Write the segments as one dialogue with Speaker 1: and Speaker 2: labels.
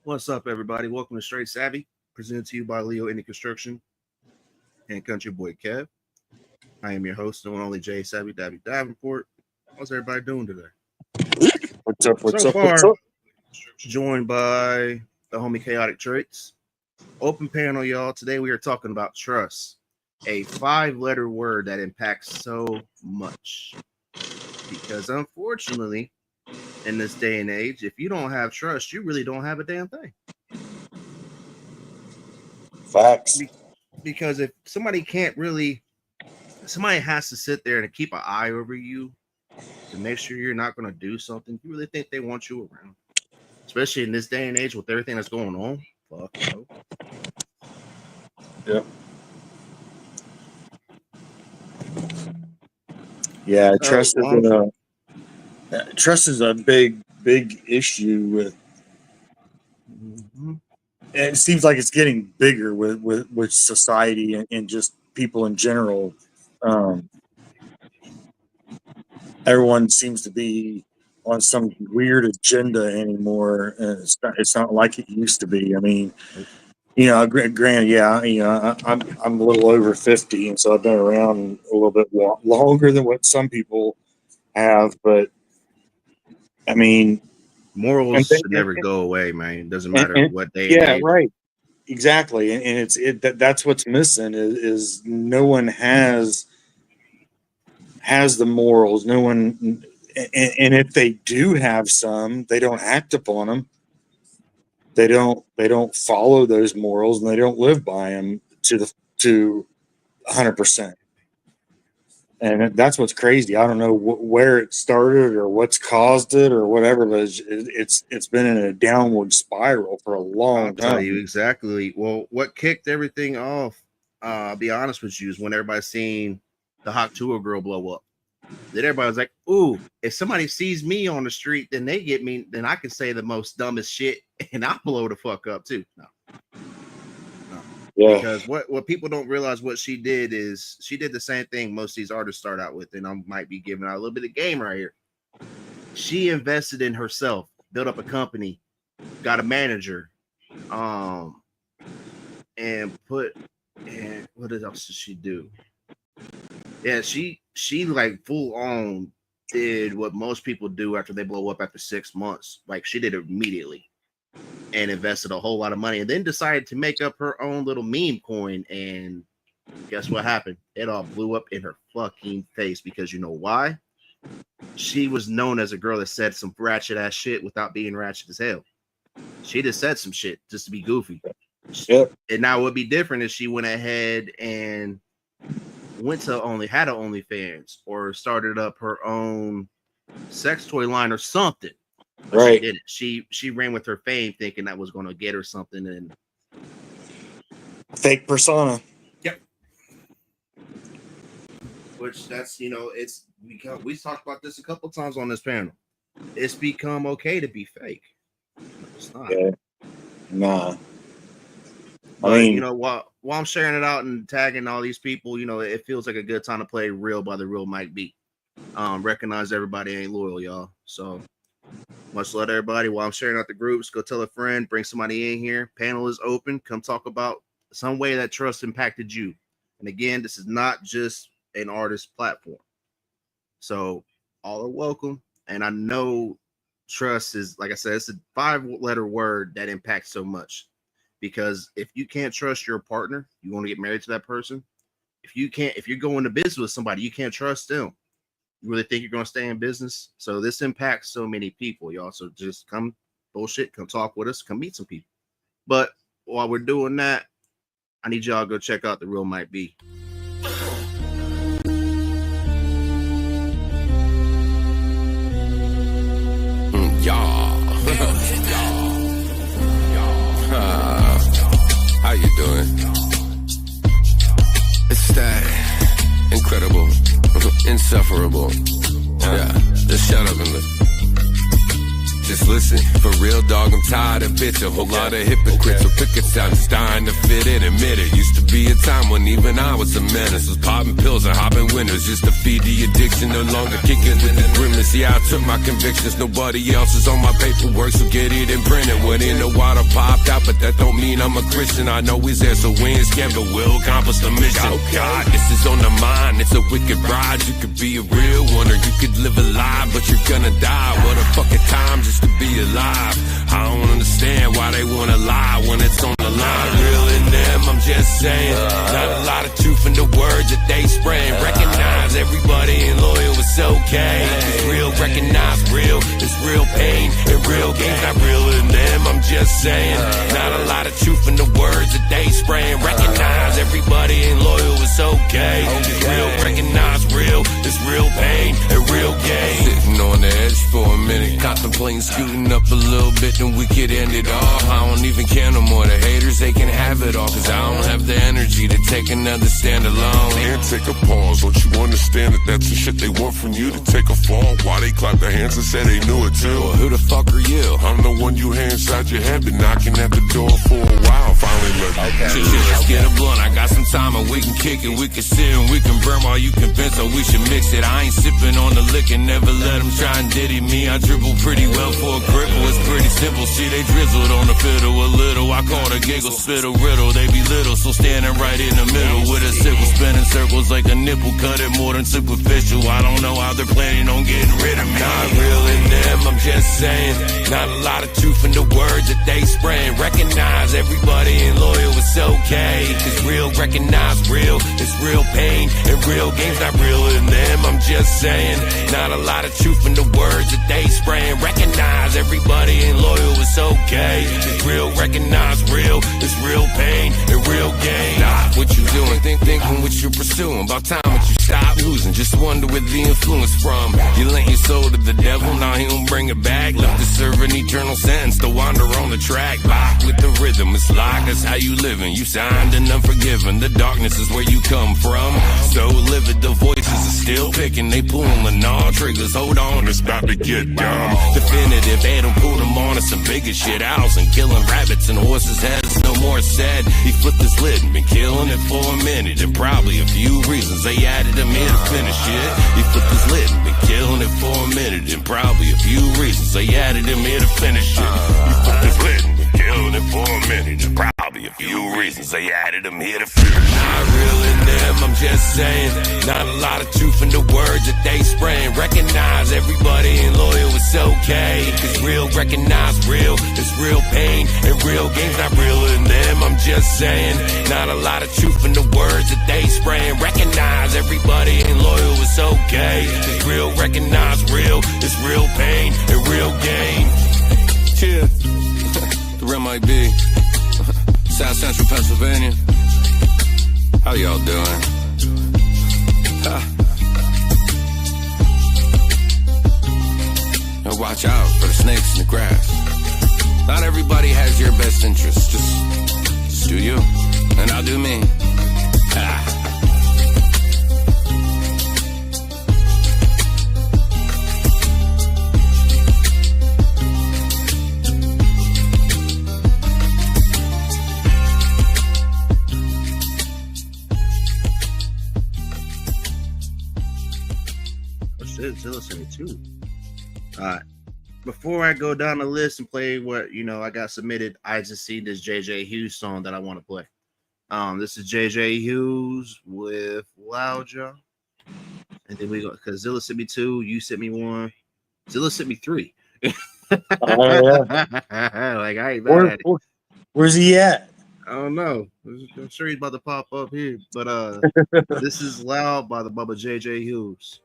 Speaker 1: What's up, everybody? Welcome to Straight Savvy, presented to you by Leo Indie Construction and Country Boy Kev. I am your host, the one and only Jay Savvy Davy Davenport. How's everybody doing today?
Speaker 2: What's up?
Speaker 1: So far, joined by the homie Chaotic Traits. Open panel, y'all. Today we are talking about trust, a 5-letter word that impacts so much. Because unfortunately, in this day and age, if you don't have trust, you really don't have a damn thing.
Speaker 2: Facts.
Speaker 1: Because if somebody somebody has to sit there and keep an eye over you to make sure you're not going to do something. You really think they want you around? Especially in this day and age with everything that's going on. Fuck no.
Speaker 2: Yep. Yeah, trust is a big issue with.
Speaker 1: Mm-hmm.
Speaker 2: And it seems like it's getting bigger with society and just people in general. Everyone seems to be on some weird agenda anymore, and it's not like it used to be. I mean, granted, yeah, I'm a little over 50, and so I've been around a little bit longer than what some people have. But I mean,
Speaker 1: morals should never go away, man. It doesn't matter what day. Yeah,
Speaker 2: right. Exactly, and that's what's missing is no one has the morals. No one, and if they do have some, they don't act upon them. They don't follow those morals, and they don't live by them to 100%. And that's what's crazy. I don't know where it started or what's caused it or whatever, but it's been in a downward spiral for a long time.
Speaker 1: I'll tell you exactly. Well, what kicked everything off, I'll be honest with you, is when everybody seen the Hawk Tour girl blow up. Then everybody was like, ooh, if somebody sees me on the street, then they get me, then I can say the most dumbest shit and I'll blow the fuck up too. No. Yeah. Because what people don't realize what she did is she did the same thing most of these artists start out with, and I might be giving out a little bit of game right here. She invested in herself, built up a company, got a manager, and what else did she do? Yeah, she like full on did what most people do after they blow up after 6 months. Like she did it immediately and invested a whole lot of money and then decided to make up her own little meme coin. And guess what happened? It all blew up in her fucking face because you know why? She was known as a girl that said some ratchet ass shit without being ratchet as hell. She just said some shit just to be goofy.
Speaker 2: Yep.
Speaker 1: And now it would be different if she went ahead and had an OnlyFans or started up her own sex toy line or something. But
Speaker 2: right.
Speaker 1: She did it. She ran with her fame thinking that was going to get her something and
Speaker 2: fake persona.
Speaker 1: Yep. Which that's it's we talked about this a couple times on this panel. It's become okay to be fake. It's not.
Speaker 2: Yeah. Nah.
Speaker 1: But, while I'm sharing it out and tagging all these people, it feels like a good time to play Real by the Real Mike B. Recognize everybody ain't loyal, y'all. So much love, everybody. While I'm sharing out the groups, go tell a friend, bring somebody in here. Panel is open. Come talk about some way that trust impacted you. And again, this is not just an artist platform. So all are welcome. And I know trust is, like I said, it's a 5-letter word that impacts so much. Because if you can't trust your partner, you want to get married to that person. If you're going to business with somebody, you can't trust them. You really think you're going to stay in business? So this impacts so many people, y'all. So just come talk with us, come meet some people. But while we're doing that, I need y'all to go check out The Real Mike B.
Speaker 3: How you doing? It's that incredible, insufferable. Yeah, just shut up and look. Just listen, for real dog, I'm tired of bitch. A whole lot of hypocrites with pickets out, just dying to fit in. Admit it, used to be a time when even I was a menace. Was popping pills and hopping windows just to feed the addiction. No longer kicking with the grimness. Yeah, I took my convictions, nobody else is on my paperwork, so get it and print it. Went in the water, popped out, but that don't mean I'm a Christian. I know he's there, so we ain't scared, but we'll accomplish the mission. Oh God, this is on the mind, it's a wicked ride. You could be a real one or you could live a lie, but you're gonna die. What a fucking time just to be alive. I don't understand why they wanna lie when it's on the line. Real in them, I'm just saying. Not a lot of truth in the words that they spraying. Recognize everybody ain't loyal, it's okay. It's real, recognize real. It's real pain and real gains. Not real in them, I'm just saying. Not a lot of truth in the words that they spraying. Recognize everybody ain't loyal, it's okay. It's real, recognize real. It's real pain and real gain. Sitting on the edge for a minute, contemplating scooting up a little bit, then we could end it all. I don't even care no more. The haters, they can have it all, cause I don't have the energy to take another stand alone.
Speaker 4: And take a pause, don't you understand that that's the shit they want from you? To take a fall while they clap their hands and say they knew it too.
Speaker 3: Well, who the fuck are you?
Speaker 4: I'm the one you had inside your head, been knocking at the door for a while. Finally let me.
Speaker 3: Let's get a blunt, I got some time and we can kick it. We can sit and we can burn while you convinced, so we should mix it. I ain't sipping on the liquor, never let them try and diddy me. I dribble pretty well for a cripple, it's pretty simple. See, they drizzled on the fiddle a little. I call it a giggle, spit a riddle. They be little, so standing right in the middle with a sickle, spinning circles like a nipple. Cut it more than superficial. I don't know how they're planning on getting rid of me. Not real in them, I'm just saying. Not a lot of truth in the words that they spraying. Recognize everybody ain't loyal, it's okay. It's real, recognize real. It's real pain and real games. Not real in them, I'm just saying. Not a lot of truth in the words that they spraying. Recognize everybody ain't loyal, it's okay. It's real, recognize real. It's real pain and real gain. Stop what you doing, thinking what you're pursuing. About time that you stop losing. Just wonder where the influence from. You lent your soul to the devil, now he don't bring it back. Left to serve an eternal sentence to wander on the track. Lock with the rhythm, it's like that's how you living. You signed and unforgiven. The darkness is where you come from. So livid, the voices are still picking. They pulling all triggers. Hold on, it's about to get dumb. Definitive, they done pulled him on to some bigger shit. Owls and killing rabbits and horses' heads. No more said. He flipped his lid and been killing it for a minute. And probably a few reasons they added him in to finish it. He flipped his lid and been killing it for a minute. And probably a few reasons they added him in to finish it. He flipped his lid and been killing it for a minute. And probably a few reasons they added him here to finish it. Not real in them, I'm just saying. Not a lot of truth in the words that they spraying. Recognize everybody ain't loyal, it's okay. It's real, recognize real. It's real pain and real games. Not real in them, I'm just saying. Not a lot of truth in the words that they spraying. Recognize everybody ain't loyal, it's okay. It's real, recognize real. It's real pain and real gain. Cheers. The real might be South Central Pennsylvania. How y'all doing? Now watch out for the snakes in the grass. Not everybody has your best interest. Just do you, and I'll do me.
Speaker 1: Zilla sent me too. All right. Before I go down the list and play what I got submitted, I just see this JJ Hughes song that I want to play. This is JJ Hughes with Loud Jaw. And then we go because Zilla sent me 2, you sent me 1, Zilla sent me 3.
Speaker 2: Yeah.
Speaker 1: Like I ain't mad at it.
Speaker 2: Where's he at?
Speaker 1: I don't know. I'm sure he's about to pop up here. But this is Loud by the Bubba JJ Hughes.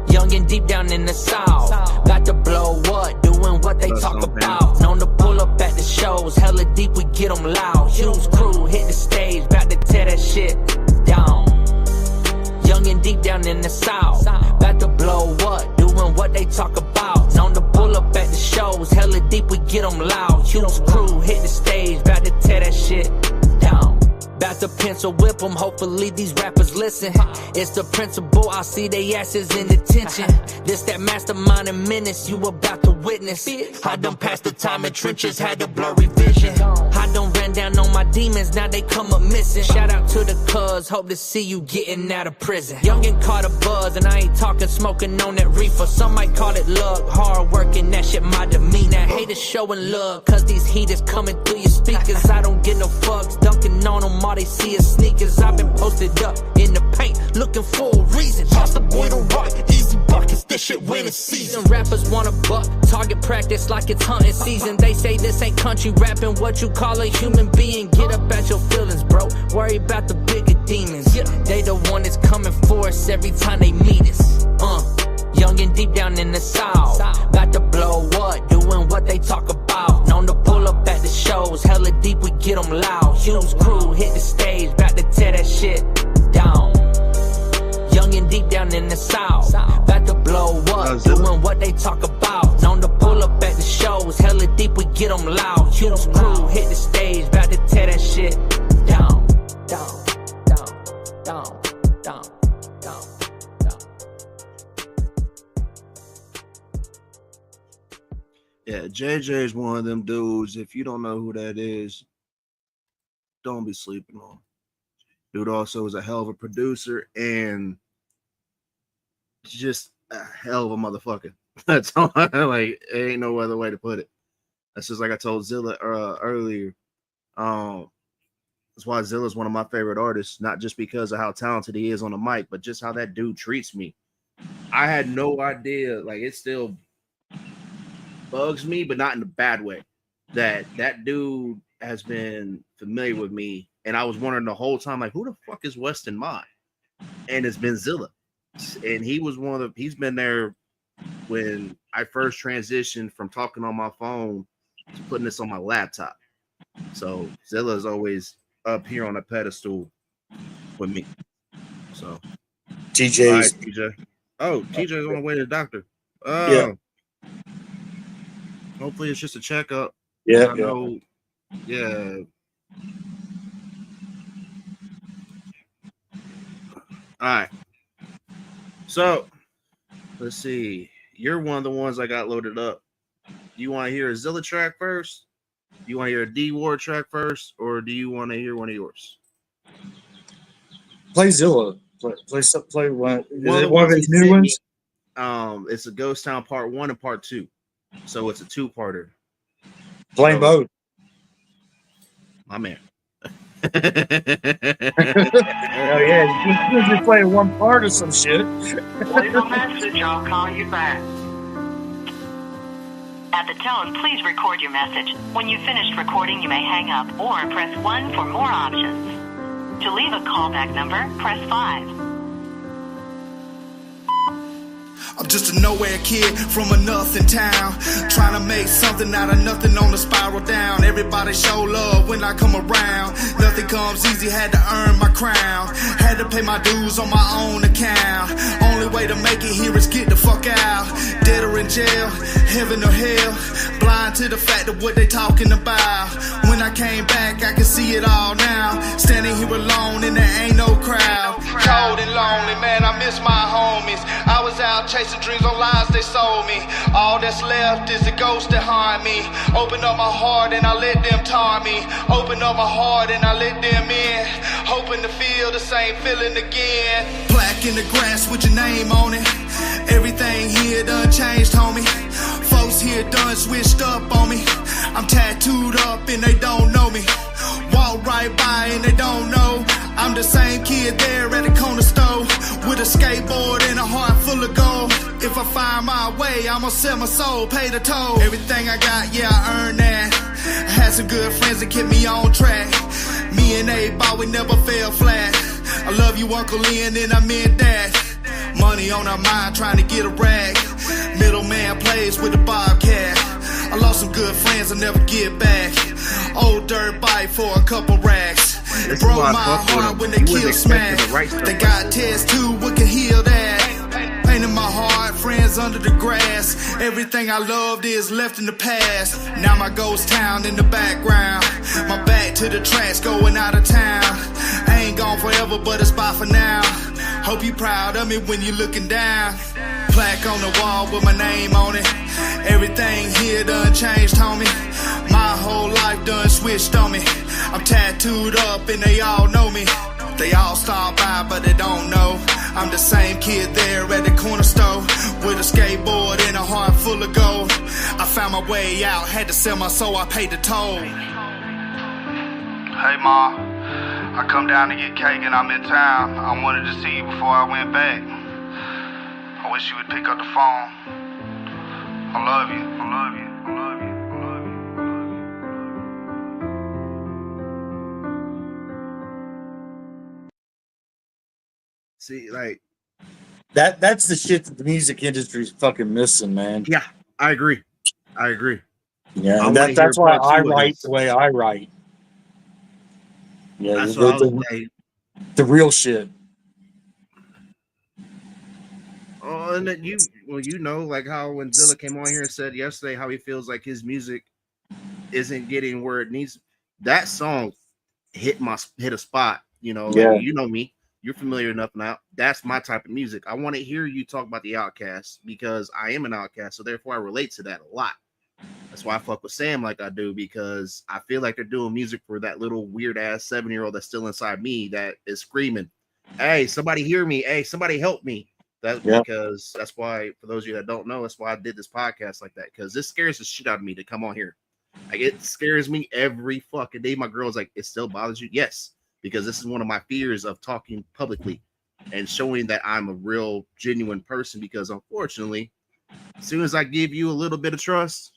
Speaker 5: Young and deep down in the south, got to blow what, doing what they talk about. Known to pull up at the shows, hella deep, we get them loud. Hughes crew hit the stage, about to tear that shit down. Young and deep down in the south, got to blow what, doing what they talk about. Known to pull up at the shows, hella deep, we get them loud. Hughes crew them, hopefully these rappers listen. It's the principle, I see they asses in detention. This that mastermind and menace you about to witness. I done passed the time in trenches, had the blurry vision. I done ran down on my demons, now they come up missing. Shout out to the cuz, hope to see you getting out of prison. Young and caught a buzz, and I ain't talking smoking on that reefer. Some might call it luck, hard working, that shit my demeanor. Haters showing love, cause these heaters coming through your speakers. I don't get no fucks, dunking on them, all they see is sneakers. I've been posted up in the paint, looking for a reason. Toss the boy to right, easy buckets, this shit winning season. Rappers want a buck, target practice like it's hunting season. They say this ain't country rapping, what you call a human being. Get up at your feelings, bro, worry about the bigger demons. They the one that's coming for us every time they meet us. Young and deep down in the south, got to blow what, doing what they talk about. Known to pull up at the shows, hella deep, we get them loud. Huge crew, hit the stage, about to tear that shit down. Young and deep down in the south, got to blow up, doing what they talk about. Known to pull up at the shows, hella deep, we get them loud. Huge crew, hit the stage, about to tear that shit down. Down, down, down, down.
Speaker 1: Yeah, JJ is one of them dudes. If you don't know who that is, don't be sleeping on him. Dude also is a hell of a producer and just a hell of a motherfucker. That's all like. There ain't no other way to put it. That's just like I told Zilla earlier. That's why Zilla's one of my favorite artists, not just because of how talented he is on the mic, but just how that dude treats me. I had no idea. Like, it still bugs me, but not in a bad way, that dude has been familiar with me, and I was wondering the whole time, like, who the fuck is Weston Mine? And it's been Zilla, and he was he's been there when I first transitioned from talking on my phone to putting this on my laptop. So Zilla is always up here on a pedestal with me. So
Speaker 2: TJ's
Speaker 1: right, TJ. Oh, TJ's on the way to the doctor.
Speaker 2: Yeah.
Speaker 1: Hopefully it's just a checkup.
Speaker 2: Yeah.
Speaker 1: I know. Yeah. All right. So let's see. You're one of the ones I got loaded up. Do you want to hear a Zilla track first? Do you want to hear a D Ward track first, or do you want to hear one of yours?
Speaker 2: Play Zilla. Play one. Is it one of his new ones?
Speaker 1: It's a Ghost Town Part 1 and Part 2. So it's a two-parter.
Speaker 2: Play both.
Speaker 1: My man.
Speaker 2: Oh yeah, you just play one part of some shit.
Speaker 6: Leave a message, I'll call you back. At the tone, please record your message. When you've finished recording, you may hang up or press 1 for more options. To leave a callback number, press 5.
Speaker 7: I'm just a nowhere kid from a nothing town, trying to make something out of nothing on the spiral down. Everybody show love when I come around. Nothing comes easy, had to earn my crown. Had to pay my dues on my own account. Only way to make it here is get the fuck out. Dead or in jail, heaven or hell. Blind to the fact of what they talking about. When I came back, I can see it all now. Standing here alone and there ain't no crowd. Cold and lonely, man, I miss my homies. I was out chasing dreams on lies they sold me. All that's left is the ghost that haunt me. Open up my heart and I let them tar me. Open up my heart and I let them in. Hoping to feel the same feeling again. Plaque in the grass with your name on it. Everything here done changed, homie. Folks here done switched up on me. I'm tattooed up and they don't know me. Walk right by and they don't know. I'm the same kid there at the corner store with a skateboard and a heart full of gold. If I find my way, I'ma sell my soul, pay the toll. Everything I got, yeah, I earned that. I had some good friends that kept me on track. Me and A-Ball, we never fell flat. I love you, Uncle Ian, and I meant that. Money on our mind, trying to get a rag. Middleman plays with a bobcat. I lost some good friends, I'll never get back. Old dirt bike for a couple racks. It broke my heart when they killed Smash. They got tests too, what can heal that? Pain in my heart, friends under the grass. Everything I loved is left in the past. Now my ghost town in the background. My back to the tracks, going out of town. I ain't gone forever, but it's bye for now. Hope you proud of me when you looking down. Plaque on the wall with my name on it. Everything here done changed, homie. My whole life done switched on me. I'm tattooed up and they all know me. They all stop by but they don't know I'm the same kid there at the corner store with a skateboard and a heart full of gold. I found my way out, had to sell my soul, I paid the toll.
Speaker 8: Hey Ma, I come down to get cake and I'm in town. I wanted to see you before I went back. I wish you would pick up the phone. I love you, I love you, I love you, I love you.
Speaker 1: See, like
Speaker 2: that's the shit that the music industry's fucking missing, man.
Speaker 1: yeah, I agree.
Speaker 2: Yeah, and that's why I write the way I write. Yeah,
Speaker 1: that's what I was like.
Speaker 2: The real shit.
Speaker 1: Oh, and then you know, like how when Zilla came on here and said yesterday how he feels like his music isn't getting where it needs. That song hit a spot. You know,
Speaker 2: yeah.
Speaker 1: Like, you know me. You're familiar enough now. That's my type of music. I want to hear you talk about the Outcast because I am an outcast, so therefore I relate to that a lot. That's why I fuck with Sam like I do, because I feel like they're doing music for that little weird ass 7-year-old that's still inside me that is screaming, "Hey, somebody hear me! Hey, somebody help me!" Because that's why, for those of you that don't know, that's why I did this podcast like that, because this scares the shit out of me to come on here. Like, it scares me every fucking day. My girl's like, "It still bothers you?" Yes, because this is one of my fears of talking publicly and showing that I'm a real, genuine person, because unfortunately, as soon as I give you a little bit of trust,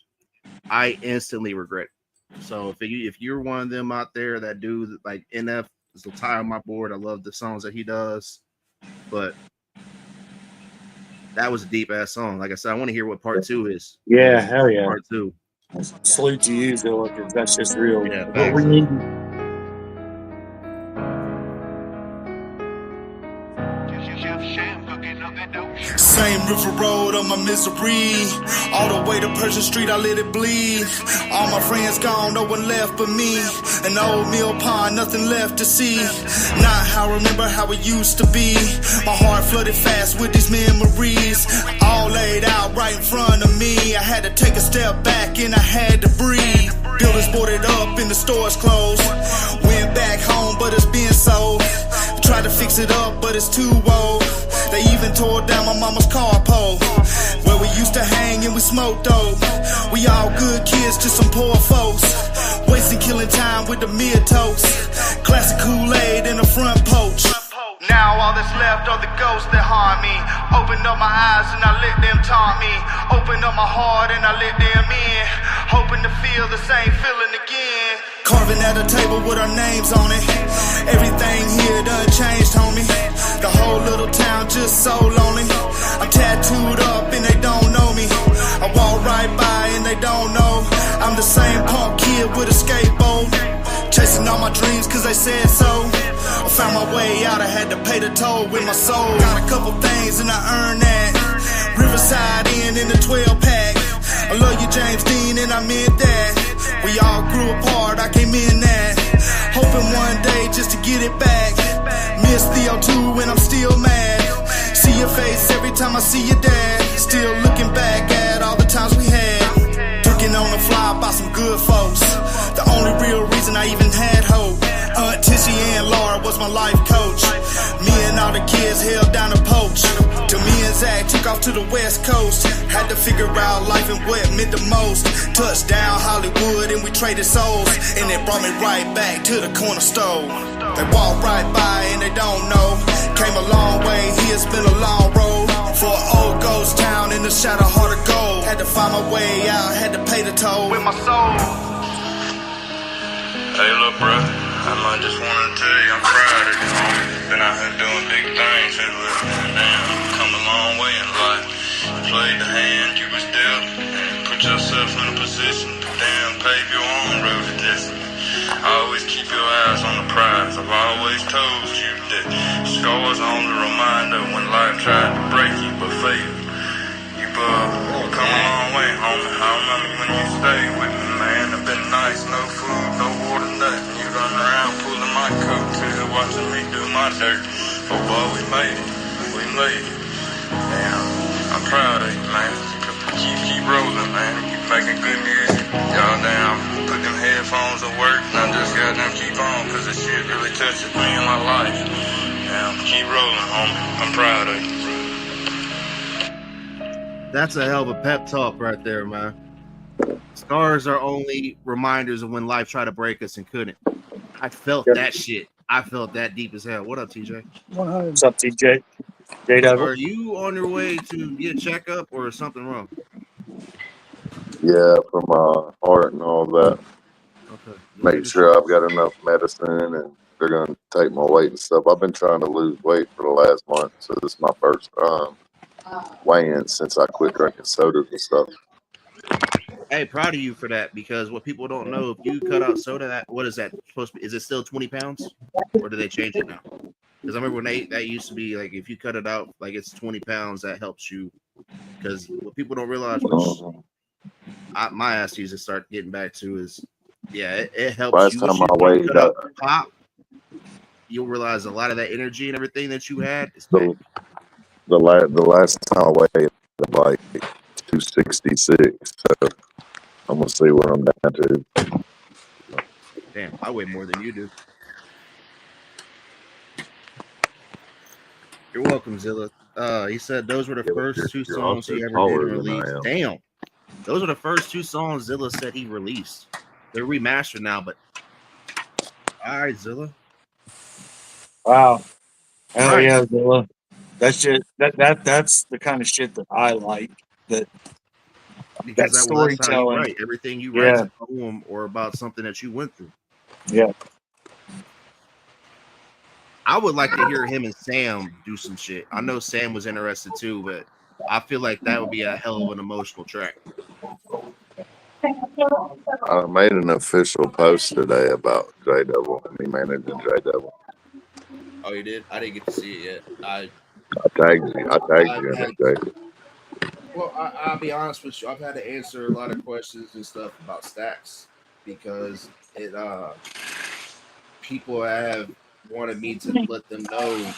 Speaker 1: I instantly regret it. So if you're one of them out there that do, like, NF is the tie on my board. I love the songs that he does, but that was a deep ass song. Like I said, I want to hear what part 2 is.
Speaker 2: Yeah, hell yeah.
Speaker 1: Part 2.
Speaker 2: Salute to you, Zilla, because that's just real.
Speaker 1: Yeah,
Speaker 2: what we need.
Speaker 7: Same river road on my misery. All the way to Persian Street, I let it bleed. All my friends gone, no one left but me. An old mill pond, nothing left to see. Not how I remember how it used to be. My heart flooded fast with these memories. All laid out right in front of me. I had to take a step back and I had to breathe. Buildings boarded up and the stores closed. Went back home, but it's been sold. Tried to fix it up, but it's too old. They even tore down my mama's car pole, where we used to hang and we smoked dope. We all good kids, just some poor folks, wasting killing time with the mid-toast. Classic Kool-Aid in the front porch.
Speaker 8: Now all that's left are the ghosts that harm me. Open up my eyes and I let them taunt me. Open up my heart and I let them in, hoping to feel the same feeling again.
Speaker 7: Carving at a table with our names on it. Everything here done changed, homie. The whole little town just so lonely. I'm tattooed up and they don't know me. I walk right by and they don't know I'm the same punk kid with a skateboard, chasing all my dreams cause they said so. I found my way out, I had to pay the toll with my soul. Got a couple things and I earned that. Riverside Inn in the 12-pack. I love you, James Dean, and I meant that. We all grew apart, I came in that, hoping one day just to get it back. Miss Theo too, and I'm still mad. See your face every time I see your dad. Still looking back at all the times we had. Talking on the fly by some good folks. The only real reason I even had hope. Aunt Tissy and Laura was my life coach. Me and all the kids held down the poach. Till me and Zach took off to the West Coast. Had to figure out life and what meant the most. Touchdown Hollywood and we traded souls. And it brought me right back to the corner store. They walk right by and they don't know. Came a long way, here's been a long road. For an old ghost town in the shadow heart of gold. Had to find my way out, had to pay the toll
Speaker 8: with my soul.
Speaker 9: Hey, look, bruh, I just wanted to tell you I'm proud of you, homie. Been out here doing big things, damn, come a long way in life. You played the hand you was dealt, and put yourself in a position to damn pave your own road to destiny. Always keep your eyes on the prize. I've always told you that scars are only a reminder when life tried to break you but failed. You come a long way, homie. I remember when you stayed with me, man. It's been nice, no food, no water, nothing. You run around pulling my coat till watching my dirt. But boy, we made it. We made it. Damn, I'm proud of you, man. Keep rolling, man. Keep making good music. Y'all damn put them headphones to work, and I just got them keep on, cause this shit really touches me in my life. Damn, keep rolling, homie. I'm proud of you.
Speaker 1: That's a hell of a pep talk right there, man. Scars are only reminders of when life tried to break us and couldn't. I felt that shit. I felt that deep as hell. What up, TJ?
Speaker 2: 100. What's up, TJ?
Speaker 1: Are you on your way to get a checkup or is something wrong?
Speaker 10: Yeah, for my heart and all that.
Speaker 1: Okay.
Speaker 10: Make sure I've got enough medicine and they're going to take my weight and stuff. I've been trying to lose weight for the last month, so this is my first weigh-in since I quit drinking sodas and stuff.
Speaker 1: Hey, proud of you for that, because what people don't know, if you cut out soda, that what is that supposed to be? Is it still 20 pounds or do they change it now? Because I remember when that used to be like, if you cut it out, like it's 20 pounds, that helps you. Because what people don't realize, which my ass needs to start getting back to, is it helps
Speaker 10: last
Speaker 1: you.
Speaker 10: Time I weighed
Speaker 1: cut out pop, you'll realize a lot of that energy and everything that you had is back.
Speaker 10: The last time I weighed like 266, so I'm gonna see where I'm down to.
Speaker 1: Damn, I weigh more than you do. You're welcome, Zilla. He said those were the first two songs he ever did release. Damn, those are the first two songs Zilla said he released. They're remastered now, but all right, Zilla.
Speaker 2: Wow. Hell yeah, Zilla. That's just that's the kind of shit that I like. That storytelling.
Speaker 1: That's how you write. Everything you write is a poem or about something that you went through.
Speaker 2: Yeah.
Speaker 1: I would like to hear him and Sam do some shit. I know Sam was interested too, but I feel like that would be a hell of an emotional track.
Speaker 10: I made an official post today about J Devil, me managing J Devil.
Speaker 1: Oh, you did? I didn't get to see it yet. I
Speaker 10: tagged you in it, Jay.
Speaker 1: Well, I'll be honest with you. I've had to answer a lot of questions and stuff about stacks because people have wanted me to let them know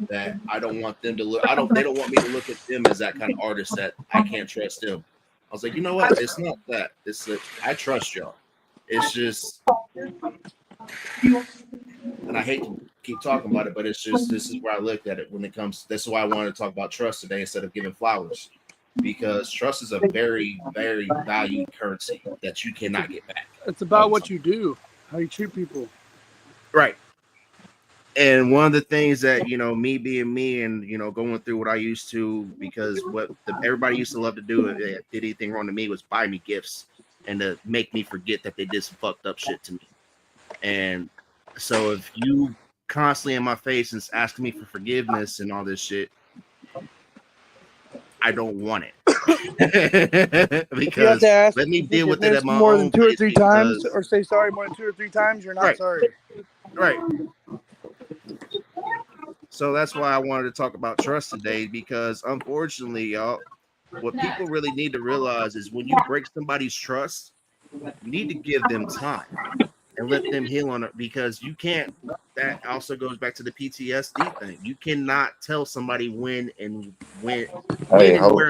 Speaker 1: that I don't want them to look. They don't want me to look at them as that kind of artist that I can't trust them. I was like, you know what? It's not that. It's that I trust y'all. It's just, and I hate to keep talking about it, but it's just, this is where I looked at it when it comes. This is why I wanted to talk about trust today instead of giving flowers, because trust is a very, very valued currency that you cannot get back.
Speaker 11: It's about what you do, how you treat people.
Speaker 1: Right. And one of the things that, me being me and, going through what I used to, because what everybody used to love to do if they did anything wrong to me was buy me gifts and to make me forget that they did some fucked up shit to me. And so if you constantly in my face and asking me for forgiveness and all this shit, I don't want it. Because let me deal with it at my
Speaker 11: more
Speaker 1: own
Speaker 11: than 2 or 3 times,
Speaker 1: because,
Speaker 11: or say sorry more than 2 or 3 times, you're not sorry.
Speaker 1: Right. So that's why I wanted to talk about trust today, because unfortunately, y'all, what people really need to realize is when you break somebody's trust, you need to give them time and let them heal on it, because you can't. That also goes back to the PTSD thing. You cannot tell somebody when and where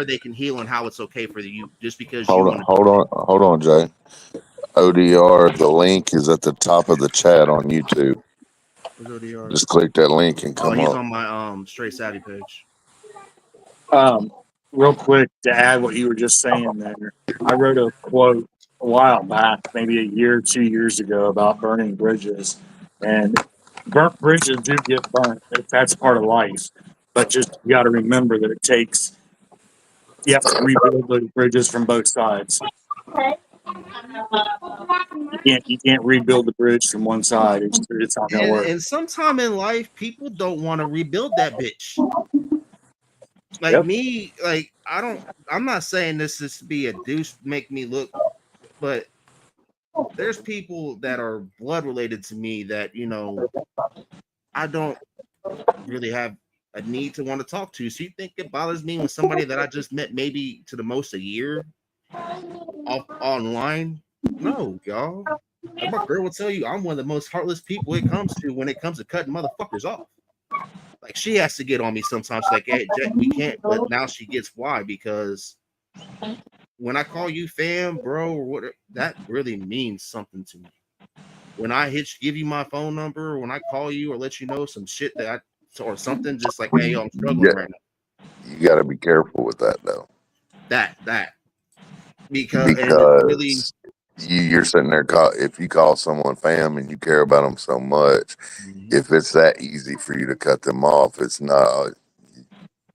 Speaker 1: they can heal and how it's okay for you, just because
Speaker 10: hold on, Jay. ODR, the link is at the top of the chat on YouTube.
Speaker 1: ODR?
Speaker 10: Just click that link and come
Speaker 1: he's
Speaker 10: up.
Speaker 1: on my Straight Savvy page.
Speaker 2: Real quick to add what you were just saying there, I wrote a quote a while back, maybe a year, 2 years ago, about burning bridges. And burnt bridges do get burnt. That's part of life. But just you got to remember that you have to rebuild those bridges from both sides. You can't rebuild the bridge from one side. It's not gonna work.
Speaker 1: And sometime in life, people don't want to rebuild that bitch. Like me, like I'm not saying this is to be a douche, make me look, but there's people that are blood related to me that, I don't really have a need to want to talk to. So you think it bothers me when somebody that I just met maybe to the most a year online? No, y'all. Like my girl will tell you, I'm one of the most heartless people it comes to when it comes to cutting motherfuckers off. like she has to get on me sometimes. Like, hey, Jack, we can't. But now she gets why, because when I call you fam, bro, or what, that really means something to me. When I give you my phone number, or when I call you or let you know some shit that or something, just like, hey, yo, I'm struggling right now.
Speaker 10: You got to be careful with that though.
Speaker 1: That because and it's really,
Speaker 10: Because you're sitting there. If you call someone fam and you care about them so much, if it's that easy for you to cut them off, it's not.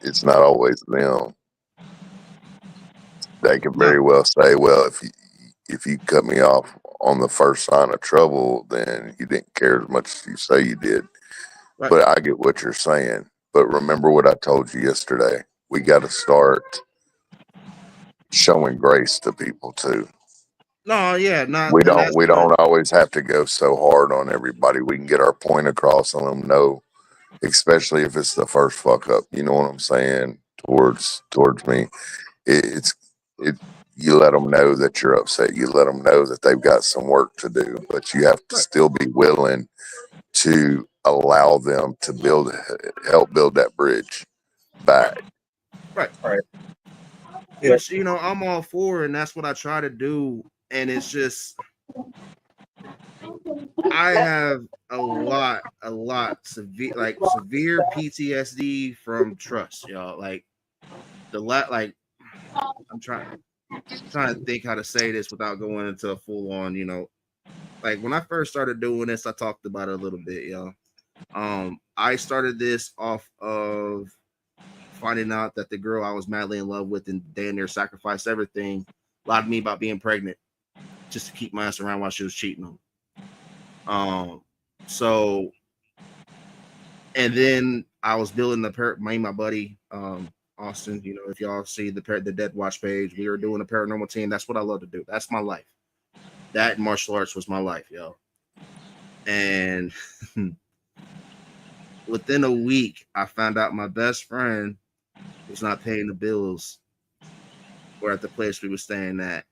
Speaker 10: It's not always them. They can very well say, "Well, if you cut me off on the first sign of trouble, then you didn't care as much as you say you did."
Speaker 1: Right.
Speaker 10: But I get what you're saying. But remember what I told you yesterday. We got to start showing grace to people too.
Speaker 1: No, yeah, not.
Speaker 10: We
Speaker 1: And
Speaker 10: don't.
Speaker 1: that's
Speaker 10: We
Speaker 1: what,
Speaker 10: don't always have to go so hard on everybody. We can get our point across and let them know, especially if it's the first fuck up. You know what I'm saying? Towards me, it's it. You let them know that you're upset. You let them know that they've got some work to do, but you have to still be willing to allow them to help build that bridge back.
Speaker 1: right.
Speaker 2: Yeah.
Speaker 1: Which, you know, I'm all for, and that's what I try to do. And it's just, I have a lot severe PTSD from trust, y'all. Like like I'm trying to think how to say this without going into a full on, you know, like when I first started doing this, I talked about it a little bit, y'all. I started this off of finding out that the girl I was madly in love with and damn near sacrificed everything lied to me about being pregnant just to keep my ass around while she was cheating on me. So, and then I was building my buddy, Austin. You know, if y'all see the Dead Watch page, we were doing a paranormal team. That's what I love to do. That's my life. That martial arts was my life, yo. And within a week, I found out my best friend was not paying the bills, or at the place we were staying at,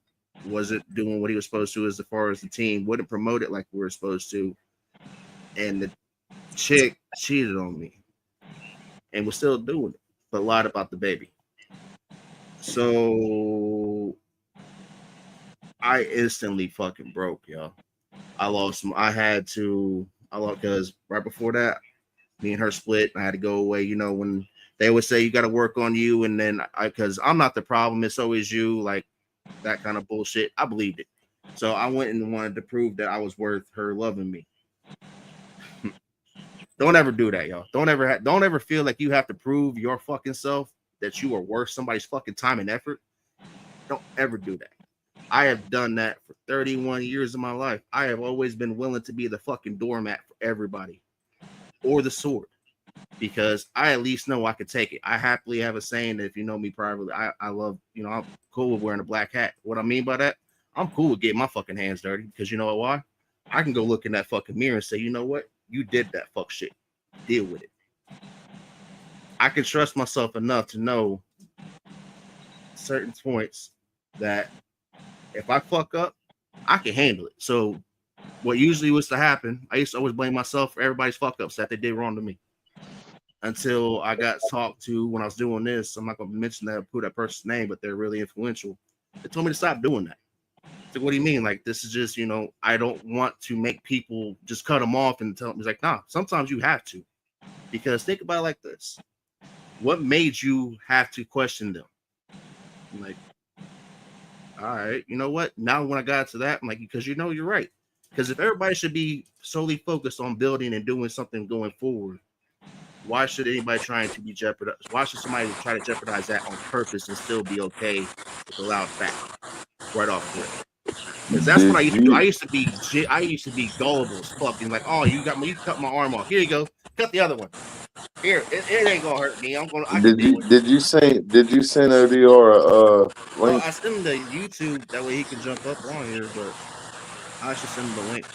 Speaker 1: wasn't doing what he was supposed to as far as the team, wouldn't promote it like we were supposed to. And the chick cheated on me and was still doing it, but lied about the baby. So I instantly fucking broke, y'all. I lost because right before that, me and her split. I had to go away. You know, when they would say you got to work on you, and then because I'm not the problem, it's always you, like that kind of bullshit. I believed it, so I went and wanted to prove that I was worth her loving me. Don't ever do that, y'all. Don't ever feel like you have to prove your fucking self that you are worth somebody's fucking time and effort. Don't ever do that. I have done that for 31 years of my life. I have always been willing to be the fucking doormat for everybody, or the sword, because I at least know I could take it. I happily have a saying that if you know me privately, I love, you know, I'm cool with wearing a black hat. What I mean by that, I'm cool with getting my fucking hands dirty, because you know why? I can go look in that fucking mirror and say, you know what? You did that fuck shit. Deal with it. I can trust myself enough to know certain points that if I fuck up, I can handle it. So what usually was to happen, I used to always blame myself for everybody's fuck ups that they did wrong to me. Until I got talked to when I was doing this. I'm not going to mention that person's name, but they're really influential. They told me to stop doing that. So what do you mean? Like, this is just, you know, I don't want to make people just cut them off and tell them. It's like, nah, sometimes you have to. Because think about it like this. What made you have to question them? I'm like, all right, you know what? Now when I got to that, I'm like, because you know you're right. Because if everybody should be solely focused on building and doing something going forward, why should anybody trying to be jeopardized? Why should somebody try to jeopardize that on purpose and still be okay with the loud fact right off the rip? Because that's what I used to do. I used to be gullible as fucking like, oh, you cut my arm off. Here you go, cut the other one. Here, it ain't gonna hurt me. I can deal with it.
Speaker 10: Did you send ODR a
Speaker 1: Well,
Speaker 10: link?
Speaker 1: I sent him the YouTube that way he can jump up on here, but I should send him the link.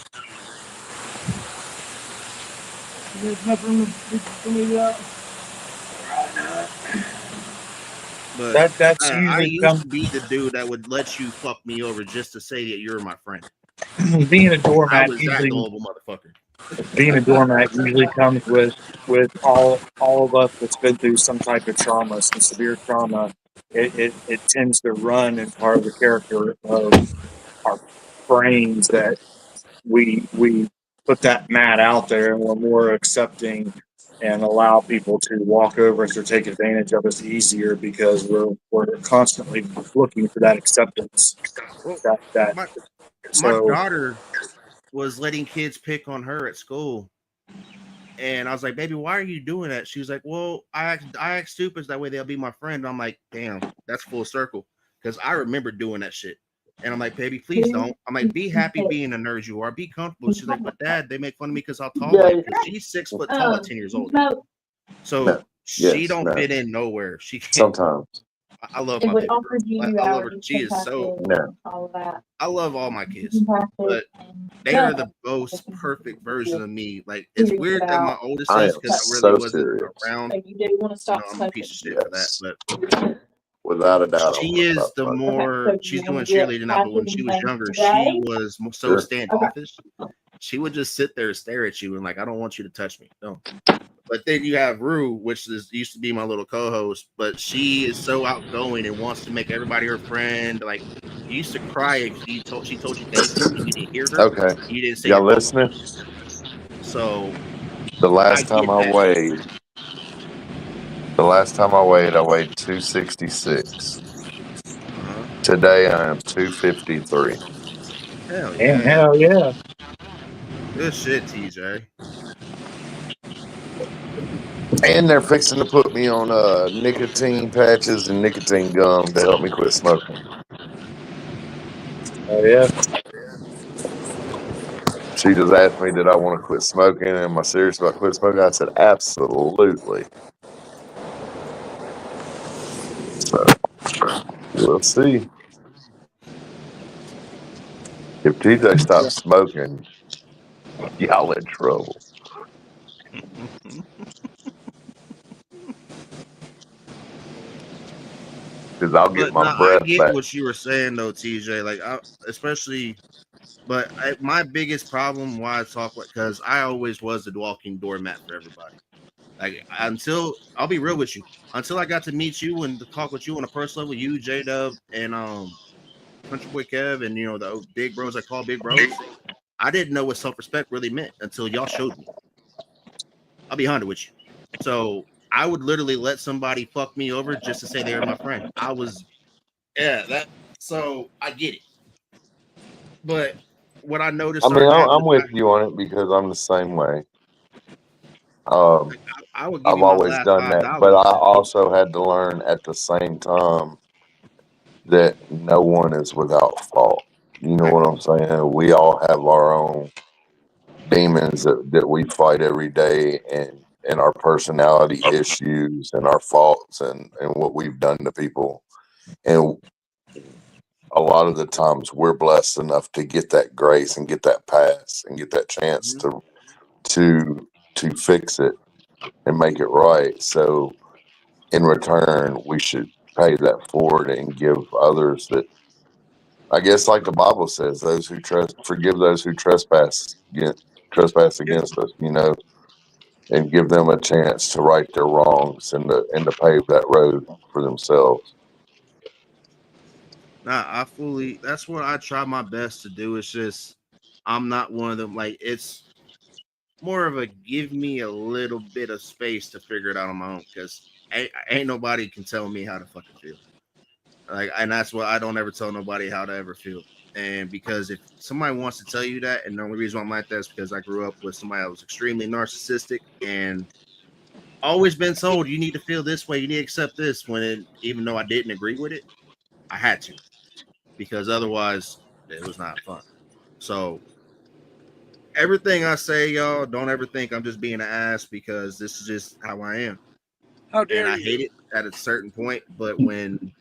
Speaker 11: There's nothing for me to
Speaker 1: But
Speaker 2: that's
Speaker 1: I
Speaker 2: usually
Speaker 1: used to be the dude that would let you fuck me over just to say that you're my friend.
Speaker 2: being a
Speaker 1: I
Speaker 2: doormat.
Speaker 1: was that
Speaker 2: Usually,
Speaker 1: gullible motherfucker.
Speaker 2: being a doormat usually comes with all of us that's been through some type of trauma, some severe trauma. It tends to run in part of the character of our brains that we put that mat out there and we're more accepting and allow people to walk over us or take advantage of us easier because we're constantly looking for that acceptance.
Speaker 1: Well,
Speaker 2: That
Speaker 1: my
Speaker 2: so
Speaker 1: daughter was letting kids pick on her at school. And I was like, baby, why are you doing that? She was like, well, I act stupid. That way they'll be my friend. And I'm like, damn, that's full circle. Because I remember doing that shit. And I'm like, baby, please don't. I'm like, be happy being a nerd you are. Be comfortable. She's like, but Dad, they make fun of me because how tall I am. Because she's 6 foot tall at 10 years old. So
Speaker 12: No.
Speaker 1: she
Speaker 12: Yes,
Speaker 1: don't
Speaker 12: no.
Speaker 1: fit in nowhere. She can't.
Speaker 12: Sometimes.
Speaker 1: I love my baby girl. I love her. She is so.
Speaker 12: No.
Speaker 1: I love all my kids, but they are the most perfect version of me. Like, it's weird that my oldest
Speaker 12: I
Speaker 1: is
Speaker 12: am
Speaker 1: because I really
Speaker 12: so
Speaker 1: wasn't
Speaker 12: serious.
Speaker 1: around. I'm a piece of shit for that.
Speaker 12: Yes.
Speaker 1: But
Speaker 12: Without a doubt,
Speaker 1: she is the more. She's doing cheerleading now, but when she was younger, she was so standoffish. She would just sit there and stare at you and like, I don't want you to touch me. No. But then you have Rue, which used to be my little co-host, but she is so outgoing and wants to make everybody her friend. Like, you used to cry if she told you thank you and you didn't hear her.
Speaker 12: Okay.
Speaker 1: You didn't say
Speaker 12: Y'all
Speaker 1: you're
Speaker 12: listening?
Speaker 1: So
Speaker 12: The last time I weighed, I weighed 266. Today I am 253.
Speaker 1: Hell yeah.
Speaker 2: Hell yeah.
Speaker 1: Good shit, TJ.
Speaker 10: And they're fixing to put me on nicotine patches and nicotine gum to help me quit smoking.
Speaker 2: Oh yeah.
Speaker 10: She just asked me, did I want to quit smoking? And am I serious about quit smoking? I said, absolutely. So we'll see. If TJ stops smoking, y'all in trouble. Because I'll get my
Speaker 1: I
Speaker 10: breath
Speaker 1: get
Speaker 10: back.
Speaker 1: what you were saying though, TJ. Like, my biggest problem why I talk because I always was the walking doormat for everybody. Like, until I'll be real with you, until I got to meet you and to talk with you on a personal level, you, J Dub, and Country Boy Kev, and the big bros I call big bros. I didn't know what self-respect really meant until y'all showed me. I'll be 100 with you. So I would literally let somebody fuck me over just to say they were my friend. So I get it. But what I noticed,
Speaker 10: I mean, I'm with you on it because I'm the same way.
Speaker 1: I would give
Speaker 10: I've
Speaker 1: you my
Speaker 10: always
Speaker 1: last
Speaker 10: done that,
Speaker 1: $5.
Speaker 10: but I also had to learn at the same time that no one is without fault. You know what I'm saying? We all have our own demons that we fight every day, and our personality issues and our faults and what we've done to people. And a lot of the times we're blessed enough to get that grace and get that pass and get that chance to fix it and make it right. So in return, we should pay that forward and give others that, I guess, like the Bible says, those who forgive those who trespass against us, and give them a chance to right their wrongs and to pave that road for themselves.
Speaker 1: That's what I try my best to do. It's just, I'm not one of them. Like, it's more of a give me a little bit of space to figure it out on my own because ain't nobody can tell me how to fucking feel. Like, and that's why I don't ever tell nobody how to ever feel. And because if somebody wants to tell you that, and the only reason why I'm like that is because I grew up with somebody that was extremely narcissistic and always been told you need to feel this way, you need to accept this. Even though I didn't agree with it, I had to, because otherwise it was not fun. So everything I say, y'all, don't ever think I'm just being an ass, because this is just how I am.
Speaker 11: How dare
Speaker 1: and I
Speaker 11: you?
Speaker 1: hate it at a certain point, but when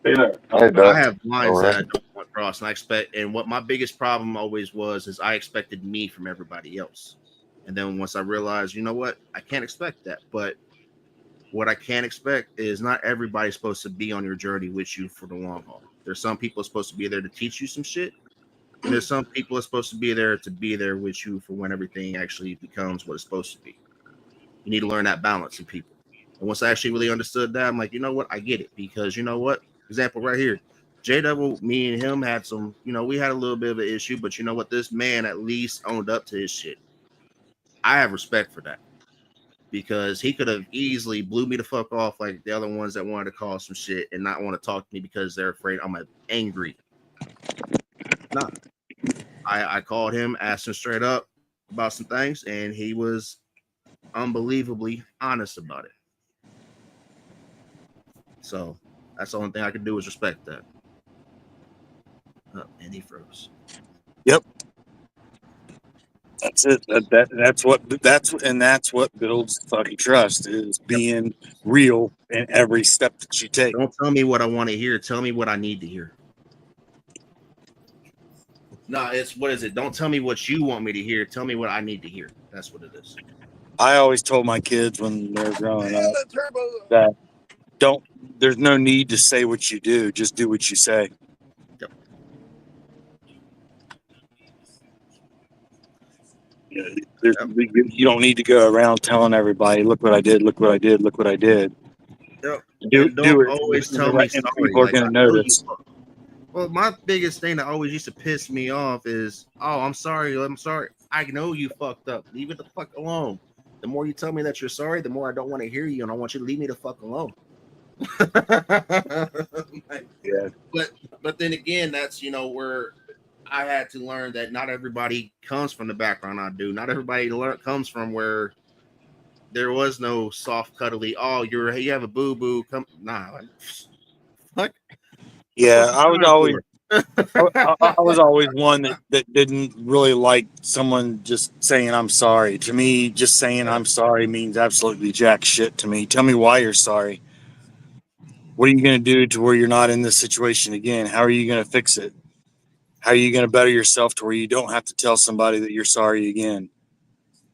Speaker 10: Hey,
Speaker 1: I have lines
Speaker 10: all
Speaker 1: that
Speaker 10: right.
Speaker 1: I don't want to cross, and I expect, and what my biggest problem always was is I expected me from everybody else. And then once I realized, you know what, I can't expect that. But what I can expect is not everybody's supposed to be on your journey with you for the long haul. There's some people supposed to be there to teach you some shit, And there's some people that's supposed to be there with you for when everything actually becomes what it's supposed to be. You need to learn that balance in people. And once I actually really understood that, I'm like, you know what? I get it. Because you know what? Example right here. J Double, me and him had some, we had a little bit of an issue, but you know what? This man at least owned up to his shit. I have respect for that. Because he could have easily blew me the fuck off like the other ones that wanted to call some shit and not want to talk to me because they're afraid I'm angry. Nah. I called him, asked him straight up about some things, and he was unbelievably honest about it. So that's the only thing I can do is respect that. Oh, and he froze.
Speaker 2: Yep. That's it. That's what builds fucking trust is being real in every step that you take.
Speaker 1: Don't tell me what I want to hear. Tell me what I need to hear. No, it's what is it? Don't tell me what you want me to hear. Tell me what I need to hear. That's what it is.
Speaker 2: I always told my kids when they're growing up that there's no need to say what you do. Just do what you say.
Speaker 1: Yep.
Speaker 2: You don't need to go around telling everybody, look what I did, look what I did, look what I did.
Speaker 1: Yep.
Speaker 2: Do it.
Speaker 1: Always tell me sorry.
Speaker 2: People are going to notice.
Speaker 1: Well, my biggest thing that always used to piss me off is, oh, I'm sorry. I know you fucked up. Leave it the fuck alone. The more you tell me that you're sorry, the more I don't want to hear you, and I want you to leave me the fuck alone.
Speaker 2: Yeah.
Speaker 1: But then again, that's where I had to learn that not everybody comes from the background I do. Not everybody comes from where there was no soft, cuddly. Oh, you have a boo boo. Come, nah. Fuck.
Speaker 2: Yeah, I was always one that didn't really like someone just saying I'm sorry. To me, just saying I'm sorry means absolutely jack shit to me. Tell me why you're sorry. What are you going to do to where you're not in this situation again? How are you going to fix it? How are you going to better yourself to where you don't have to tell somebody that you're sorry again?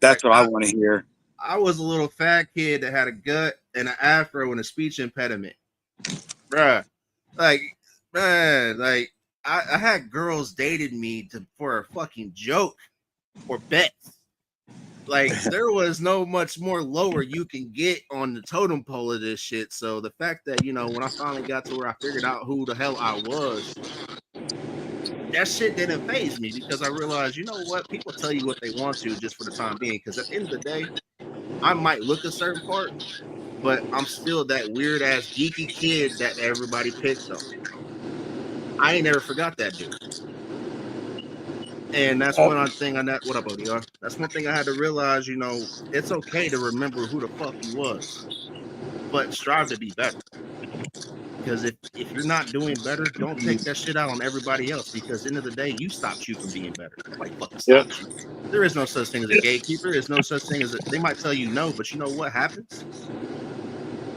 Speaker 2: That's what I want to hear.
Speaker 1: I was a little fat kid that had a gut and an afro and a speech impediment. Bruh. I had girls dated me for a fucking joke or bets. Like, there was no much more lower you can get on the totem pole of this shit. So the fact that, when I finally got to where I figured out who the hell I was, that shit didn't faze me because I realized, you know what? People tell you what they want to just for the time being. Because at the end of the day, I might look a certain part, but I'm still that weird ass geeky kid that everybody picked on. I ain't never forgot that dude. And that's one thing what up, ODR? That's one thing I had to realize, it's okay to remember who the fuck you was, but strive to be better. Because if you're not doing better, don't take that shit out on everybody else. Because at the end of the day, you stopped you from being better. Nobody fucking stopped you. There is no such thing as a gatekeeper. There's no such thing as they might tell you no, but you know what happens?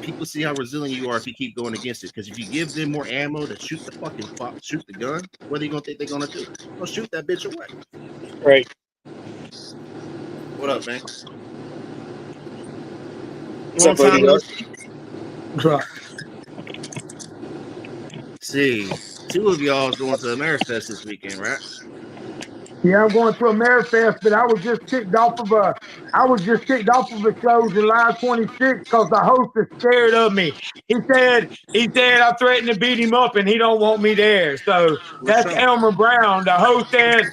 Speaker 1: People see how resilient you are if you keep going against it. Because if you give them more ammo to shoot the gun, what are you gonna think they're gonna do? Go shoot that bitch away.
Speaker 2: Right.
Speaker 1: What up, man?
Speaker 2: Long time no see.
Speaker 1: See, two of y'all is going to AmeriFest this weekend, right?
Speaker 11: Yeah, I'm going to AmeriFest, but I was just kicked off of a shows in Live 26 because the host is scared of me. He said I threatened to beat him up and he don't want me there. So that's Elmer Brown. The host said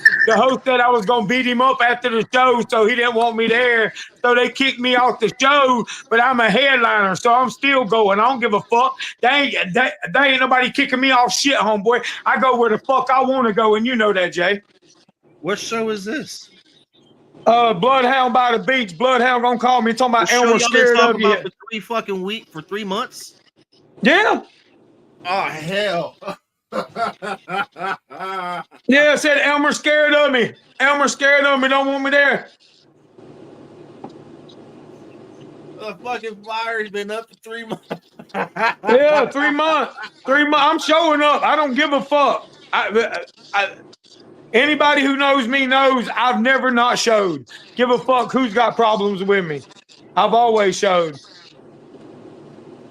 Speaker 11: I was gonna beat him up after the show, so he didn't want me there. So they kicked me off the show, but I'm a headliner, so I'm still going. I don't give a fuck. They ain't nobody kicking me off shit, homeboy. I go where the fuck I want to go, and you know that, Jay.
Speaker 1: What show is this?
Speaker 11: Bloodhound by the beach. Bloodhound gonna call me talking about Elmer scared of you.
Speaker 1: For 3 months?
Speaker 11: Yeah.
Speaker 1: Oh hell.
Speaker 11: Yeah, I said Elmer scared of me. Elmer scared of me. Don't want me there.
Speaker 1: The fucking fire's been up for 3 months.
Speaker 11: Yeah, 3 months. 3 months. I'm showing up. I don't give a fuck. Anybody who knows me knows I've never not showed. Give a fuck who's got problems with me. I've always showed.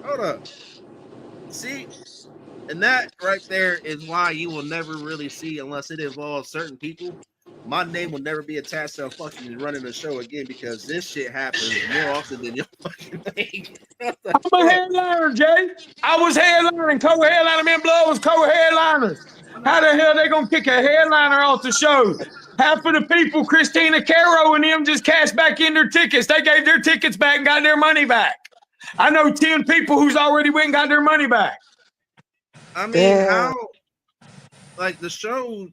Speaker 1: Hold up. See, And that right there is why you will never really see, unless it involves certain people, my name will never be attached to a fucking running a show again, because this shit happens more often than you fucking think.
Speaker 11: I'm a headliner, Jay. I was headlining, co-headliner. Me and Blood was co-headliners. How the hell they gonna kick a headliner off the show? Half of the people, Christina Caro and them, just cashed back in their tickets. They gave their tickets back and got their money back. I know 10 people who's already went and got their money back.
Speaker 1: I mean, how? Like the show.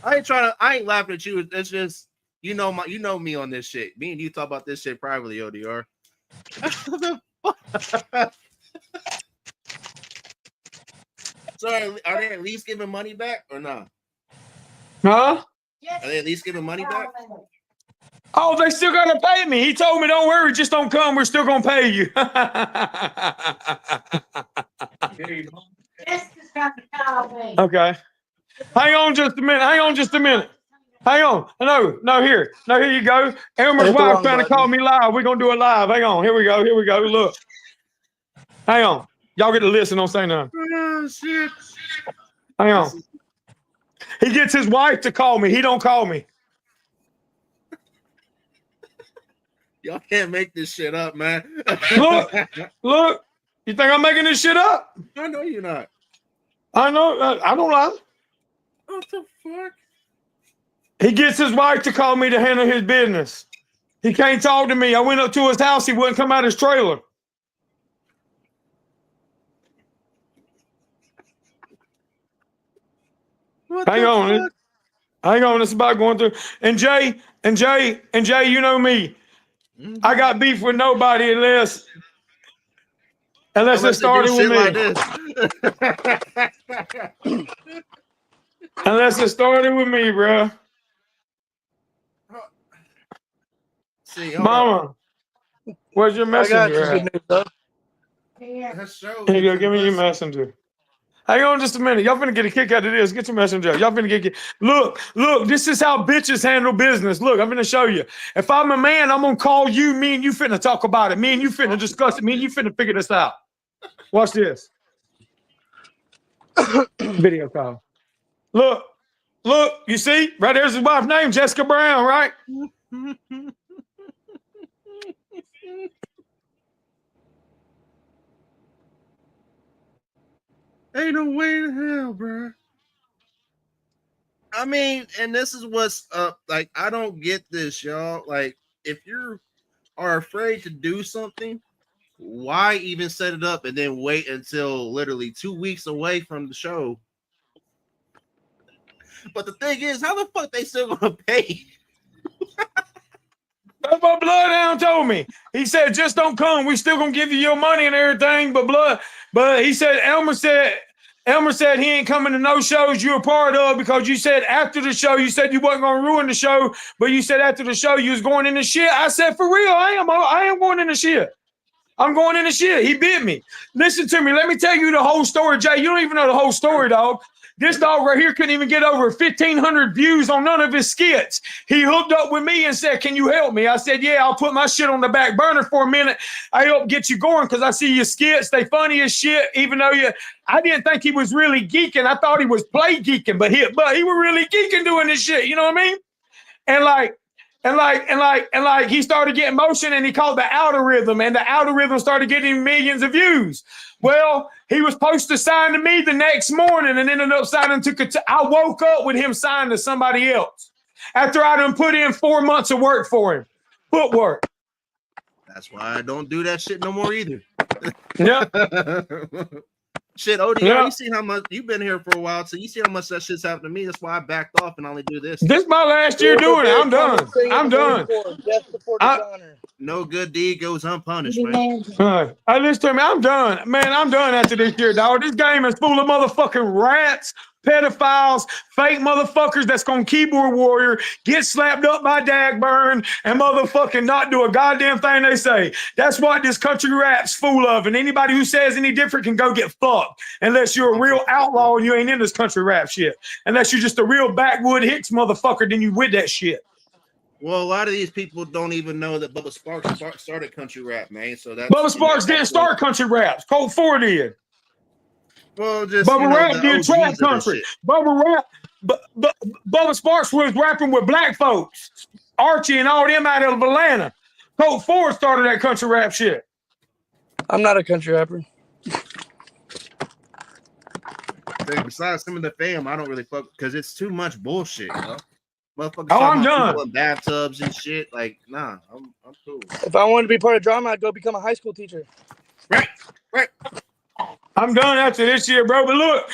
Speaker 1: I ain't laughing at you. It's just you know me on this shit. Me and you talk about this shit privately, ODR. So are they at least giving money back or not?
Speaker 11: Huh?
Speaker 1: Are they at least giving money back?
Speaker 11: Oh, they still gotta pay me. He told me, don't worry, just don't come. We're still gonna pay you. Okay. Hang on just a minute. Hang on. No, here you go. Elmer's wife trying to call me live. We're gonna do it live. Hang on. Here we go. Look. Hang on. Y'all get to listen, don't say nothing.
Speaker 1: Oh shit.
Speaker 11: Hang on. He gets his wife to call me. He don't call me.
Speaker 1: Y'all can't make this shit up, man.
Speaker 11: Look. You think I'm making this shit up?
Speaker 1: I know you're not.
Speaker 11: I know. I don't lie.
Speaker 1: What the fuck?
Speaker 11: He gets his wife to call me to handle his business. He can't talk to me. I went up to his house. He wouldn't come out his trailer. Hang on. It's about going through. And Jay, you know me. Mm-hmm. I got beef with nobody unless it started with me.
Speaker 1: Like
Speaker 11: unless it started with me, bro.
Speaker 1: See,
Speaker 11: Mama, where's your messenger? Here you go. Give me your messenger. Hang on just a minute. Y'all finna get a kick out of this. Get your messenger. Y'all finna get. Look. This is how bitches handle business. Look, I'm finna show you. If I'm a man, I'm gonna call you. Me and you finna talk about it. Me and you finna discuss it. Me and you finna figure this out. Watch this. Video call. Look. You see? Right there's his wife's name, Jessica Brown, right?
Speaker 1: Ain't no way in hell, bro. I mean, and this is what's up. Like, I don't get this, y'all. Like, if you are afraid to do something, why even set it up and then wait until literally 2 weeks away from the show? But the thing is, how the fuck they still gonna pay?
Speaker 11: That's what Bloodhound told me. He said, just don't come. We still gonna give you your money and everything. But he said, Elmer said he ain't coming to no shows you're a part of because you said after the show, you said you wasn't gonna ruin the show, but you said after the show you was going into shit. I said, for real, I am going into shit. I'm going into shit. He bit me. Listen to me. Let me tell you the whole story, Jay. You don't even know the whole story, dog. This dog right here couldn't even get over 1,500 views on none of his skits. He hooked up with me and said, can you help me? I said, yeah, I'll put my shit on the back burner for a minute. I help get you going because I see your skits. They funny as shit, even though I didn't think he was really geeking. I thought he was play geeking, but he was really geeking doing this shit. You know what I mean? And he started getting motion and he called the algorithm, and the algorithm started getting millions of views. Well, he was supposed to sign to me the next morning and ended up signing to I woke up with him signed to somebody else after I done put in 4 months of work for him. Footwork.
Speaker 1: That's why I don't do that shit no more either.
Speaker 11: Yeah.
Speaker 1: Shit, ODR, you see how much you've been here for a while, so you see how much that shit's happened to me. That's why I backed off and only do this.
Speaker 11: This is my last year doing it. I'm done.
Speaker 1: No good deed goes unpunished, man.
Speaker 11: Hey, listen to me. I'm done. Man, I'm done after this year, dog. This game is full of motherfucking rats, pedophiles, fake motherfuckers that's gonna keyboard warrior, get slapped up by Dagburn, and motherfucking not do a goddamn thing they say. That's what this country rap's full of. And anybody who says any different can go get fucked. Unless you're a real outlaw and you ain't in this country rap shit. Unless you're just a real backwood Hicks motherfucker, then you with that shit.
Speaker 1: Well, a lot of these people don't even know that Bubba Sparks started country rap, man. So that's
Speaker 11: Bubba Sparks didn't start country raps. Colt 4 did.
Speaker 1: Well, just
Speaker 11: Bubba Rap
Speaker 1: the
Speaker 11: did
Speaker 1: OGs
Speaker 11: trap
Speaker 1: of this
Speaker 11: country.
Speaker 1: shit.
Speaker 11: Bubba Sparks was rapping with black folks, Archie and all them out of Atlanta. Colt 4 started that country rap shit.
Speaker 13: I'm not a country rapper.
Speaker 1: Besides some of the fam, I don't really fuck because it's too much bullshit, you know. Motherfuckers
Speaker 11: Oh,
Speaker 1: talking
Speaker 11: I'm
Speaker 1: about
Speaker 11: done.
Speaker 1: people in bathtubs and shit. Like, nah, I'm cool.
Speaker 13: If I wanted to be part of drama, I'd go become a high school teacher.
Speaker 1: Right.
Speaker 11: I'm done after this year, bro. But look,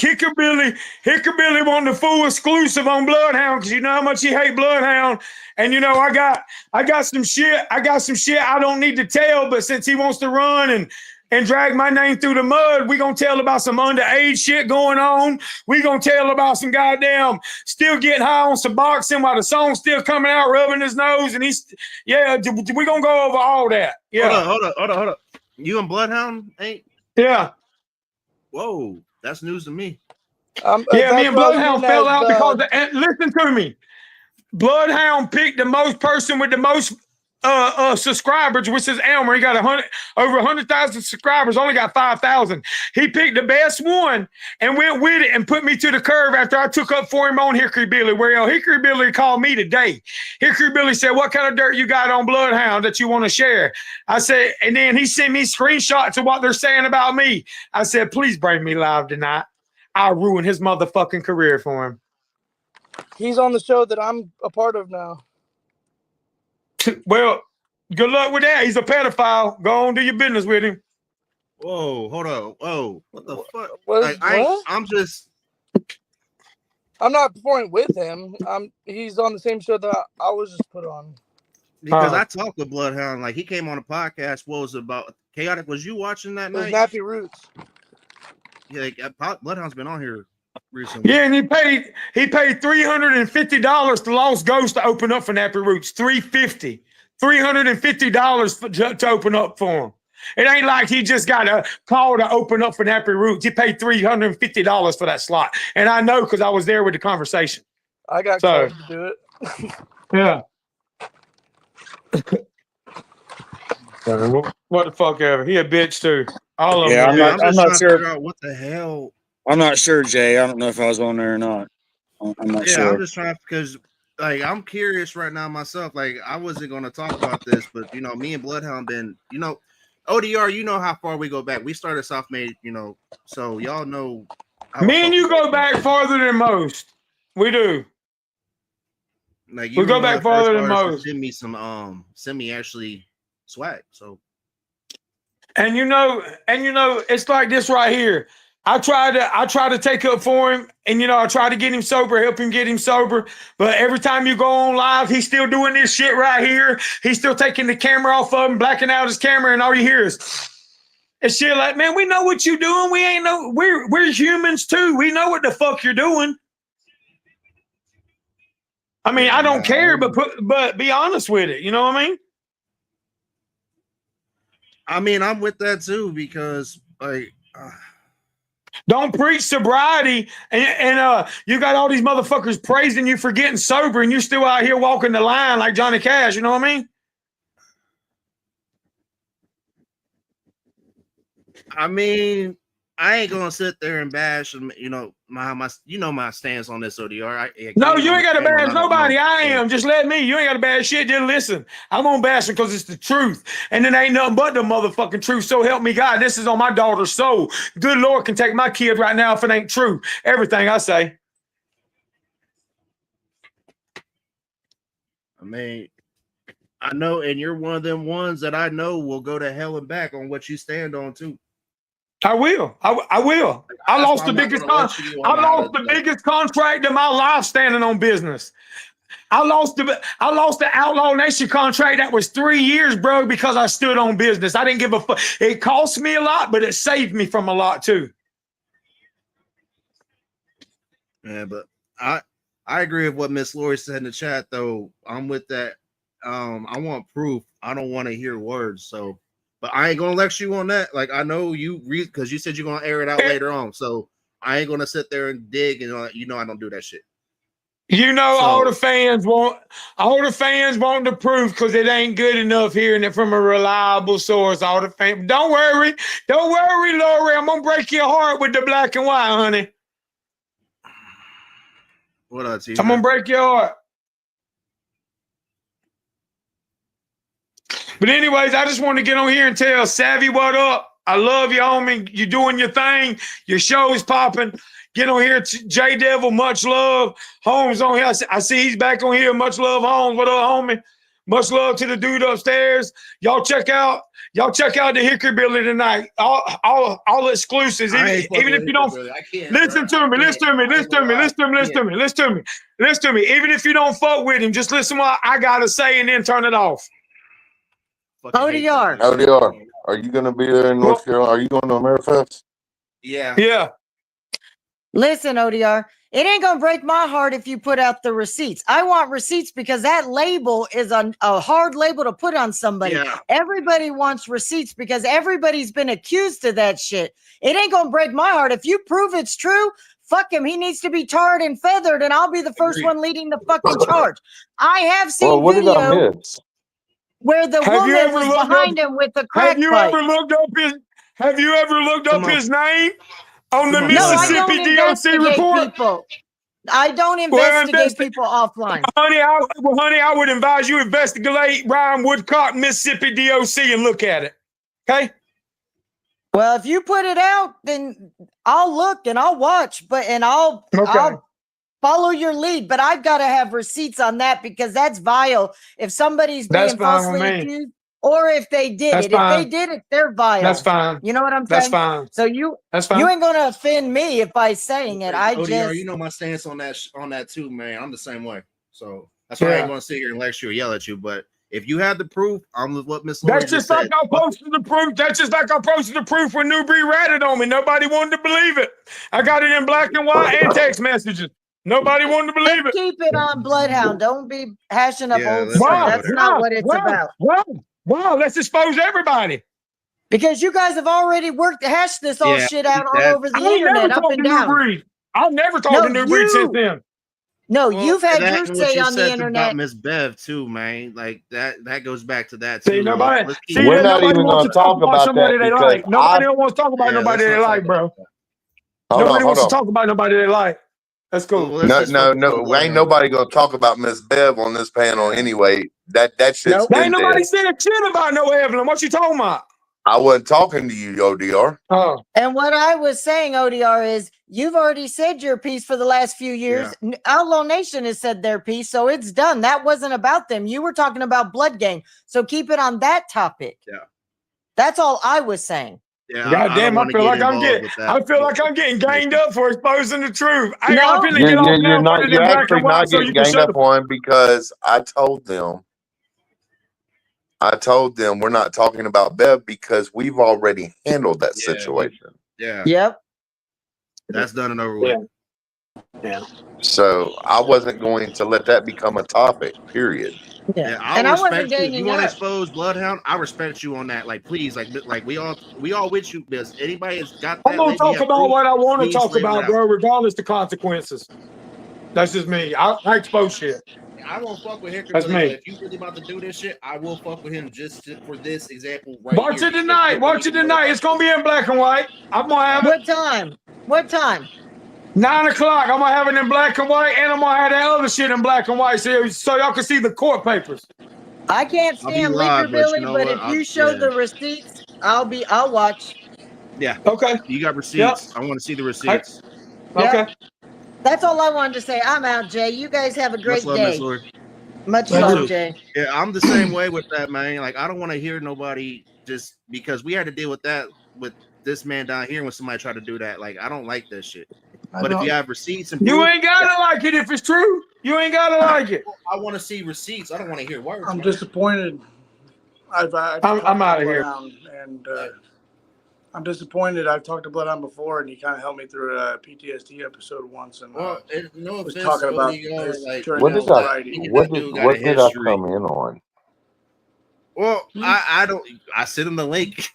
Speaker 11: Hickory Billy wanted the full exclusive on Bloodhound because you know how much he hate Bloodhound. And you know, I got some shit. I don't need to tell, but since he wants to run and drag my name through the mud, we gonna tell about some underage shit going on. We gonna tell about some goddamn still getting high on some boxing while the song's still coming out, rubbing his nose, and we gonna go over all that. Yeah.
Speaker 1: Hold up. You and Bloodhound ain't?
Speaker 11: Yeah.
Speaker 1: Whoa, that's news to me.
Speaker 11: Yeah, me and Bloodhound fell out because listen to me. Bloodhound picked the most person with the most subscribers, which is Elmer. He got over 100,000 subscribers, only got 5,000. He picked the best one and went with it and put me to the curve after I took up for him on Hickory Billy. Well, Hickory Billy called me today. Hickory Billy said, "What kind of dirt you got on Bloodhound that you want to share?" I said, and then he sent me screenshots of what they're saying about me. I said, "Please bring me live tonight. I'll ruin his motherfucking career for him."
Speaker 13: He's on the show that I'm a part of now.
Speaker 11: Well, good luck with that. He's a pedophile. Go on, do your business with him.
Speaker 1: Whoa, hold on. Whoa, what the fuck?
Speaker 13: What?
Speaker 1: I'm
Speaker 13: not performing with him. He's on the same show that I was just put on.
Speaker 1: Because I talked with Bloodhound. Like, he came on a podcast. What was it about? Chaotic. Was you watching that night?
Speaker 13: Nappy Roots.
Speaker 1: Yeah, Bloodhound's been on here recently.
Speaker 11: Yeah, and he paid $350 to Lost Ghost to open up for Nappy Roots. $350 to open up for him. It ain't like he just got a call to open up for Nappy Roots. He paid $350 for that slot, and I know because I was there with the conversation.
Speaker 13: I got called to do it.
Speaker 11: Yeah. What the fuck ever? He a bitch too. All of them.
Speaker 2: I'm not sure.
Speaker 1: What the hell?
Speaker 2: I'm not sure, Jay. I don't know if I was on there or not. I'm not sure.
Speaker 1: I'm just trying because, like, I'm curious right now myself. Like, I wasn't going to talk about this, but you know, me and Bloodhound been, you know, ODR. You know how far we go back. We started South Made, you know, so y'all know.
Speaker 11: Me and you go back farther than most. We do.
Speaker 1: Like,
Speaker 11: we go back farther than most.
Speaker 1: Send me actually swag. So,
Speaker 11: and you know, it's like this right here. I try to take up for him, and you know, I try to get him sober, help him get him sober. But every time you go on live, he's still doing this shit right here. He's still taking the camera off of him, blacking out his camera, and all you hear is shit like, "Man, we know what you doing. We ain't no. We're humans too. We know what the fuck you're doing." I mean, I don't care, but be honest with it. You know what I mean?
Speaker 1: I mean, I'm with that too because, like,
Speaker 11: don't preach sobriety, and you got all these motherfuckers praising you for getting sober, and you're still out here walking the line like Johnny Cash. You know what I mean?
Speaker 1: I ain't gonna sit there and bash them. You know my stance on this ODR.
Speaker 11: No, you ain't got to bash nobody. I am. Just let me. You ain't got to bash shit. Just listen. I'm gonna bash them because it's the truth, and it ain't nothing but the motherfucking truth. So help me God. This is on my daughter's soul. Good Lord can take my kid right now if it ain't true. Everything I say.
Speaker 1: I mean, I know, and you're one of them ones that I know will go to hell and back on what you stand on too.
Speaker 11: I will. I will. I lost the biggest contract in my life standing on business. I lost the Outlaw Nation contract that was 3 years, bro, because I stood on business. I didn't give a fuck. It cost me a lot, but it saved me from a lot too.
Speaker 1: Yeah, but I agree with what Miss Lori said in the chat, though. I'm with that. I want proof. I don't want to hear words. So, but I ain't gonna lecture you on that. Like, I know you because you said you're gonna air it out later on. So I ain't gonna sit there and dig and I don't do that shit.
Speaker 11: You know, all the fans want the proof because it ain't good enough hearing it from a reliable source. All the fans, don't worry, Lori. I'm gonna break your heart with the black and white, honey.
Speaker 1: What else?
Speaker 11: I'm gonna break your heart. But anyways, I just want to get on here and tell Savvy what up. I love you, homie. You're doing your thing. Your show is popping. Get on here, J Devil. Much love. Holmes on here. I see he's back on here. Much love, Holmes. What up, homie? Much love to the dude upstairs. Y'all check out the Hickory Building tonight. All exclusives. Even if you don't listen to me. Even if you don't fuck with him, just listen to what I gotta say and then turn it off.
Speaker 12: ODR, are you going to be there in North Carolina? Are you going to AmeriFest?
Speaker 1: Yeah.
Speaker 14: Listen, ODR, it ain't going to break my heart if you put out the receipts. I want receipts because that label is a hard label to put on somebody. Yeah. Everybody wants receipts because everybody's been accused of that shit. It ain't going to break my heart. If you prove it's true, fuck him. He needs to be tarred and feathered, and I'll be the first one leading the fucking charge. I have seen video where the woman was behind him with the crack pipe.
Speaker 11: Have you ever looked up his name on the Mississippi DOC report?
Speaker 14: People. I don't investigate people offline.
Speaker 11: Honey, I would advise you investigate Ryan Woodcock, Mississippi DOC, and look at it. Okay?
Speaker 14: Well, if you put it out, then I'll look and I'll watch, I'll follow your lead, but I've got to have receipts on that because that's vile. If somebody's being falsely accused, or if they did it, if they did it, they're vile.
Speaker 11: That's fine.
Speaker 14: You know what I'm saying?
Speaker 11: That's fine.
Speaker 14: So you ain't gonna offend me if by saying it.
Speaker 1: ODR, you know my stance on that too, man. I'm the same way. So that's why I ain't gonna sit here and lecture or yell at you. But if you have the proof, I'm with what Miss Lori just said.
Speaker 11: I posted the proof. That's just like I posted the proof when Newbie ratted on me. Nobody wanted to believe it. I got it in black and white and text messages. Nobody wanted to believe it.
Speaker 14: Keep it on Bloodhound. Don't be hashing up old stuff. That's not what it's about.
Speaker 11: Wow, let's expose everybody.
Speaker 14: Because you guys have already hashed this whole shit out all over the internet, up and down.
Speaker 11: I've never talked to New Breed since then.
Speaker 14: No, you've had your say on the internet.
Speaker 1: About Miss Bev too, man. Like that goes back to that
Speaker 11: too.
Speaker 1: See,
Speaker 12: we're not even going to talk about
Speaker 11: somebody
Speaker 12: that.
Speaker 11: They like. Nobody wants to talk about nobody they like, bro. Nobody wants to talk about nobody they like. That's cool.
Speaker 12: No. Ain't nobody gonna talk about Miss Bev on this panel anyway. That shit's been
Speaker 11: ain't nobody said shit about no Evelyn. What you talking about?
Speaker 12: I wasn't talking to you, ODR.
Speaker 11: Oh.
Speaker 14: And what I was saying, ODR, is you've already said your piece for the last few years. Yeah. Outlaw Nation has said their piece, so it's done. That wasn't about them. You were talking about Blood Gang, so keep it on that topic.
Speaker 1: Yeah,
Speaker 14: that's all I was saying.
Speaker 1: Yeah,
Speaker 11: God damn, I feel like I'm getting ganged up for exposing the truth. You're
Speaker 12: actually not getting ganged up on because I told them we're not talking about Bev because we've already handled that situation.
Speaker 1: Yeah.
Speaker 14: Yep.
Speaker 1: That's done and over with.
Speaker 11: Yeah.
Speaker 12: So I wasn't going to let that become a topic, period.
Speaker 14: Yeah,
Speaker 1: I respect you. If you want to expose Bloodhound, I respect you on that. Like, please, like we all with you. Because anybody has got that.
Speaker 11: I'm gonna talk about what I want to talk about, bro, regardless the consequences. That's just me. I expose shit.
Speaker 1: I won't fuck with Hickory.
Speaker 11: That's me.
Speaker 1: If you really about to do this shit, I will fuck with him just for this example right
Speaker 11: Watch it tonight. It's gonna be in black and white. I'm gonna have
Speaker 14: it. What time?
Speaker 11: 9 o'clock. I'm gonna have it in black and white, and I'm gonna have that other shit in black and white, so y'all can see the court papers.
Speaker 14: I can't stand Liquor Billy, but if you show the receipts, I'll watch.
Speaker 1: Yeah.
Speaker 11: Okay.
Speaker 1: You got receipts. Yep. I want to see the receipts.
Speaker 11: Okay.
Speaker 14: Yep. That's all I wanted to say. I'm out, Jay. You guys have a great day. Much love, Jay.
Speaker 1: Yeah, I'm the same way with that, man. Like, I don't want to hear nobody just because we had to deal with that with this man down here when somebody tried to do that. Like, I don't like that shit. But if you have receipts and
Speaker 11: you ain't gotta like it if it's true. You ain't gotta like it.
Speaker 1: I want to see receipts. I don't want to hear words.
Speaker 15: I'm disappointed. I'm
Speaker 11: out of here.
Speaker 15: And I'm disappointed. I've talked to Bloodhound before, and he kind of helped me through a PTSD episode once. And
Speaker 1: was
Speaker 15: talking about
Speaker 12: what did I come in on?
Speaker 1: Well, I sent him the link,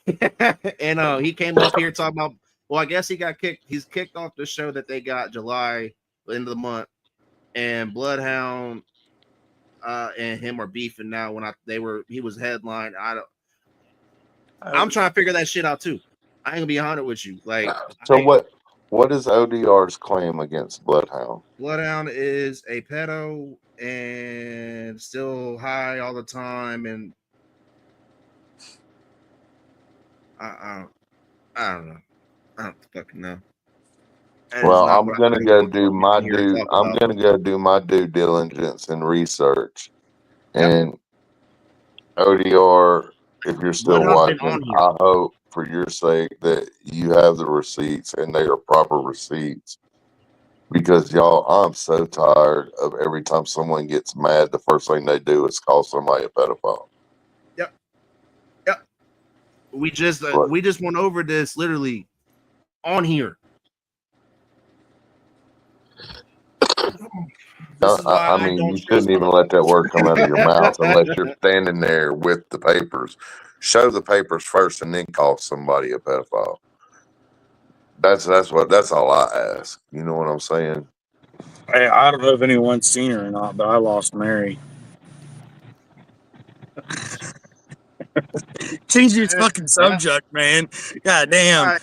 Speaker 1: and he came up here talking about. Well, I guess he got kicked. He's kicked off the show that they got July, end of the month. and Bloodhound and him are beefing now. He was headline. I'm trying to figure that shit out too. I ain't gonna be 100 with you. Like,
Speaker 12: So what is ODR's claim against Bloodhound?
Speaker 1: Bloodhound is a pedo and still high all the time, and I don't know. I don't fucking know.
Speaker 12: Well, I'm gonna go do my due diligence and research. And ODR, if you're still watching, I hope for your sake that you have the receipts and they are proper receipts. Because y'all, I'm so tired of every time someone gets mad, the first thing they do is call somebody a pedophile.
Speaker 1: Yep. We just went over this literally on here.
Speaker 12: I mean, you shouldn't even let that word come out of your mouth unless you're standing there with the papers. Show the papers first and then call somebody a pedophile. That's all I ask. You know what I'm saying?
Speaker 2: Hey, I don't know if anyone's seen her or not, but I lost Mary. Change this fucking subject, man. God damn.
Speaker 1: Right.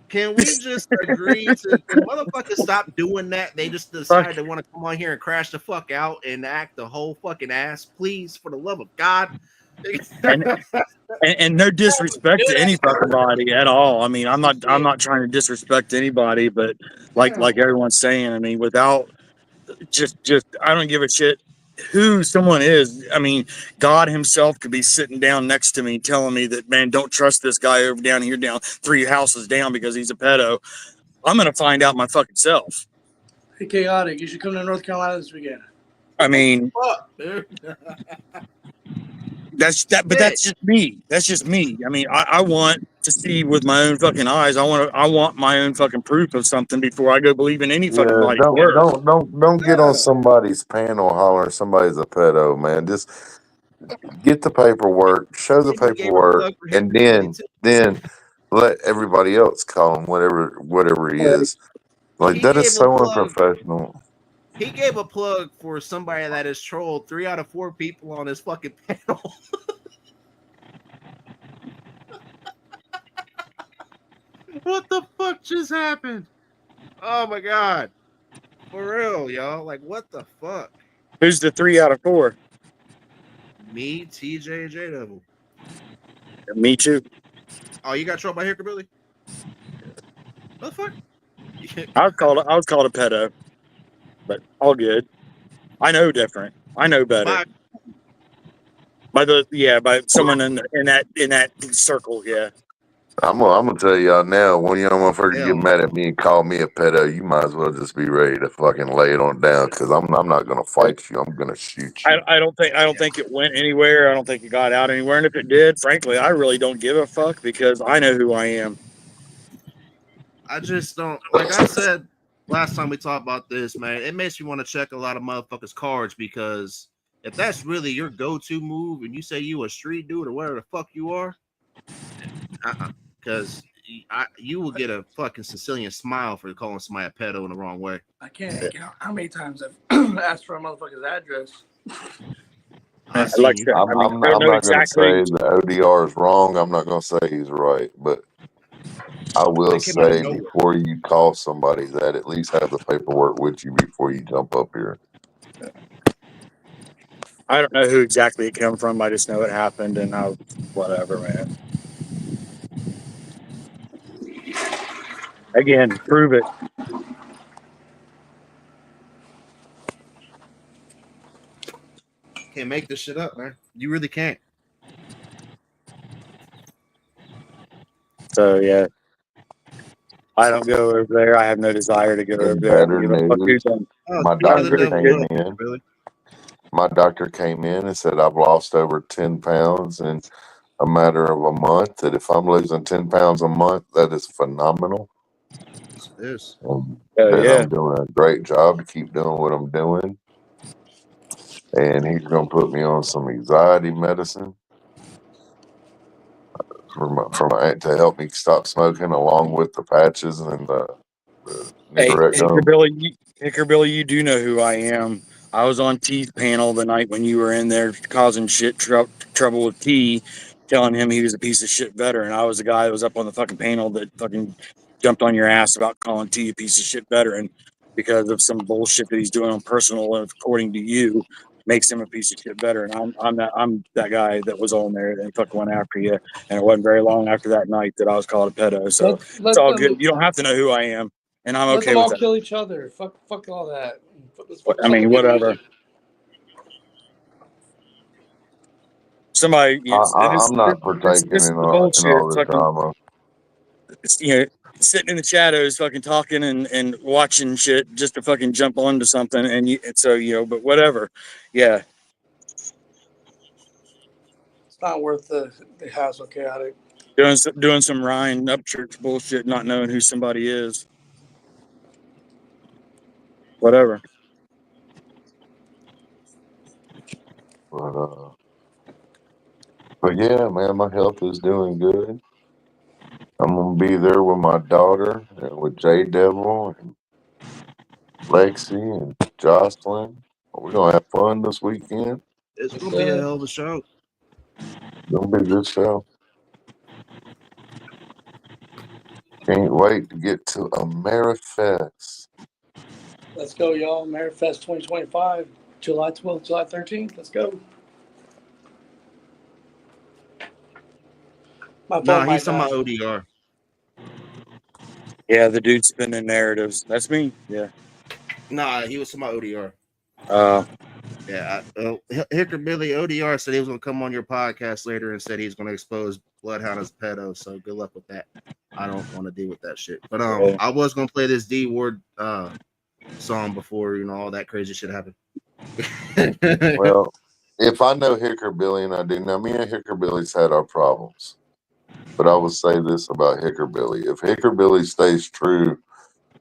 Speaker 1: Can we just agree to can motherfuckers stop doing that? They just decide they want to come on here and crash the fuck out and act the whole fucking ass. Please, for the love of God.
Speaker 2: And no disrespect to any fucking body at all. I mean, I'm not trying to disrespect anybody, but like everyone's saying, I mean, without just I don't give a shit who someone is. I mean, God himself could be sitting down next to me telling me that, man, don't trust this guy over down here, down 3 houses down because he's a pedo. I'm gonna find out my fucking self.
Speaker 15: Hey, Chaotic, you should come to North Carolina this weekend.
Speaker 2: I mean, that's just me. That's just me. I mean, I want to see with my own fucking eyes. I want my own fucking proof of something before I go believe in any fucking body's word.
Speaker 12: Don't get on somebody's panel hollering somebody's a pedo, man. Just get the paperwork, show the paperwork, and then let everybody else call him whatever he is. Like, that is so unprofessional.
Speaker 1: He gave a plug for somebody that has trolled 3 out of 4 people on his fucking panel. What the fuck just happened? Oh my God. For real, y'all. Like, what the fuck?
Speaker 2: Who's the 3 out of 4?
Speaker 1: Me, TJ, and J Devil.
Speaker 2: Me too.
Speaker 1: Oh, you got trolled by Hicker Billy? What the fuck?
Speaker 2: I was called a pedo, but all good. I know different. I know better. By someone in that circle, yeah.
Speaker 12: I'm gonna tell y'all now, when y'all motherfuckers get mad at me and call me a pedo, you might as well just be ready to fucking lay it on down, because I'm not gonna fight you. I'm gonna shoot you.
Speaker 2: I don't think it went anywhere. I don't think it got out anywhere. And if it did, frankly, I really don't give a fuck because I know who I am.
Speaker 1: I just don't, like I said last time we talked about this, man, it makes me want to check a lot of motherfuckers' cards, because if that's really your go-to move and you say you a street dude or whatever the fuck you are, because you will get a fucking Sicilian smile for calling somebody a pedo in the wrong way.
Speaker 15: I can't count how many times I've asked for a motherfucker's address.
Speaker 12: I'm not going to say the ODR is wrong. I'm not going to say he's right, but I will say before you call somebody that, at least have the paperwork with you before you jump up here.
Speaker 2: I don't know who exactly it came from. I just know it happened, and whatever, man. Again, prove it.
Speaker 1: Can't make this shit up, man. You really can't.
Speaker 2: So yeah, I don't go over there. I have no desire to go over there.
Speaker 12: Better news. My doctor came in and said I've lost over 10 pounds in a matter of a month. That if I'm losing 10 pounds a month, that is phenomenal.
Speaker 1: Yes.
Speaker 12: I'm doing a great job to keep doing what I'm doing. And he's going to put me on some anxiety medicine to help me stop smoking, along with the patches and the Need
Speaker 2: Hey,
Speaker 12: to wreck home.
Speaker 2: Hickerbilly, you do know who I am. I was on T's panel the night when you were in there causing shit trouble with T, telling him he was a piece of shit veteran. I was the guy that was up on the fucking panel that fucking jumped on your ass about calling T a piece of shit veteran because of some bullshit that he's doing on personal, and according to you, makes him a piece of shit veteran. I'm that guy that was on there and fucking went after you. And it wasn't very long after that night that I was called a pedo. So it's all good. You don't have to know who I am. And I'm okay with that.
Speaker 13: Let them all kill each other. Fuck all that.
Speaker 2: I mean, whatever. Somebody,
Speaker 12: I'm not partaking in all the drama.
Speaker 2: Sitting in the shadows, fucking talking and watching shit just to fucking jump onto something, and so but whatever. Yeah,
Speaker 13: it's not worth the hassle, chaotic.
Speaker 2: Doing some Ryan Upchurch bullshit, not knowing who somebody is. Whatever.
Speaker 12: But yeah, man, my health is doing good. I'm gonna be there with my daughter and with J Devil and Lexi and Jocelyn. We're gonna have fun this weekend.
Speaker 1: It's gonna be a hell of a show.
Speaker 12: It's gonna be a good show. Can't wait to get to AmeriFest.
Speaker 13: Let's go, y'all. AmeriFest 2025, July 12th, July 13th. Let's go.
Speaker 1: No, he's talking about ODR.
Speaker 2: Yeah, the dude spinning narratives. That's me. Yeah.
Speaker 1: Nah, he was talking about ODR. Yeah. Hickerbilly ODR said he was going to come on your podcast later and said he's going to expose Bloodhound as a pedo. So good luck with that. I don't want to deal with that shit. But I was going to play this D Ward song before all that crazy shit happened.
Speaker 12: Well, if I know Hickerbilly, and I do now, me and Hickerbilly's had our problems. But I will say this about Hickerbilly. If Hickerbilly stays true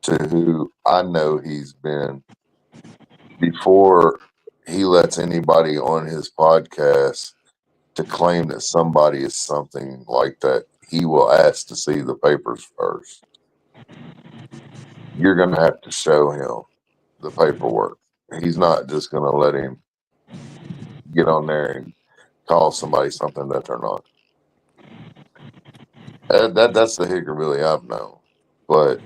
Speaker 12: to who I know he's been before he lets anybody on his podcast to claim that somebody is something like that, he will ask to see the papers first. You're going to have to show him the paperwork. He's not just going to let him get on there and call somebody something that they're not. That's the Hickerbilly I've known. But,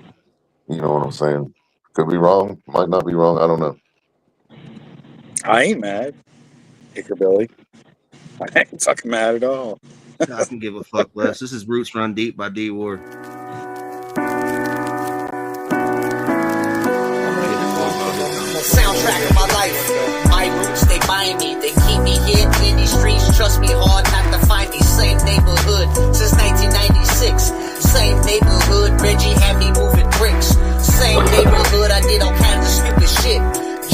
Speaker 12: you know what I'm saying? Could be wrong. Might not be wrong. I don't know.
Speaker 2: I ain't mad, Hickerbilly. I ain't fucking mad at all.
Speaker 1: I can give a fuck less. This is Roots Run Deep by D Ward.
Speaker 16: Soundtrack of my life. My roots, they bind me. They keep me here in these streets. Trust me, hard not to find me. Same neighborhood since 1996. Same neighborhood. Reggie had me moving bricks. Same neighborhood. I did all kinds of stupid shit.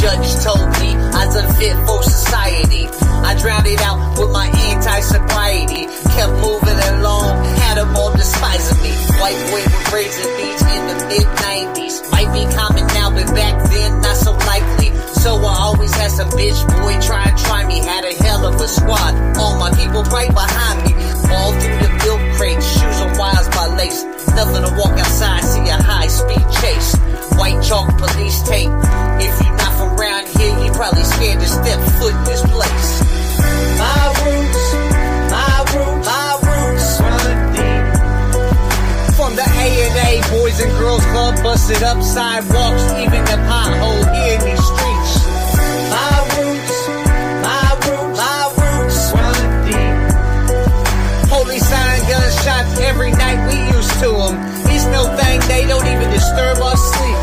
Speaker 16: Judge told me I was unfit for society. I drowned it out with my anti-sobriety. Kept moving along, had them all despising me. White boy with raising beats in the mid-90s. Might be common now, but back then not so likely. So I always had some bitch boy try me. Had a hell of a squad, all my people right behind me. All through the milk crates, shoes on wires by lace. Nothing to walk outside, see a high-speed chase. White chalk police tape. If you're not from around here, you probably scared to step foot in this place. My roots, my roots, my roots run deep. From the A&A Boys and Girls Club, busted up sidewalks, even the pothole here in these streets. My roots, my roots, my roots run deep. Police siren gunshots every night, we used to them. It's no thing, they don't even disturb our sleep.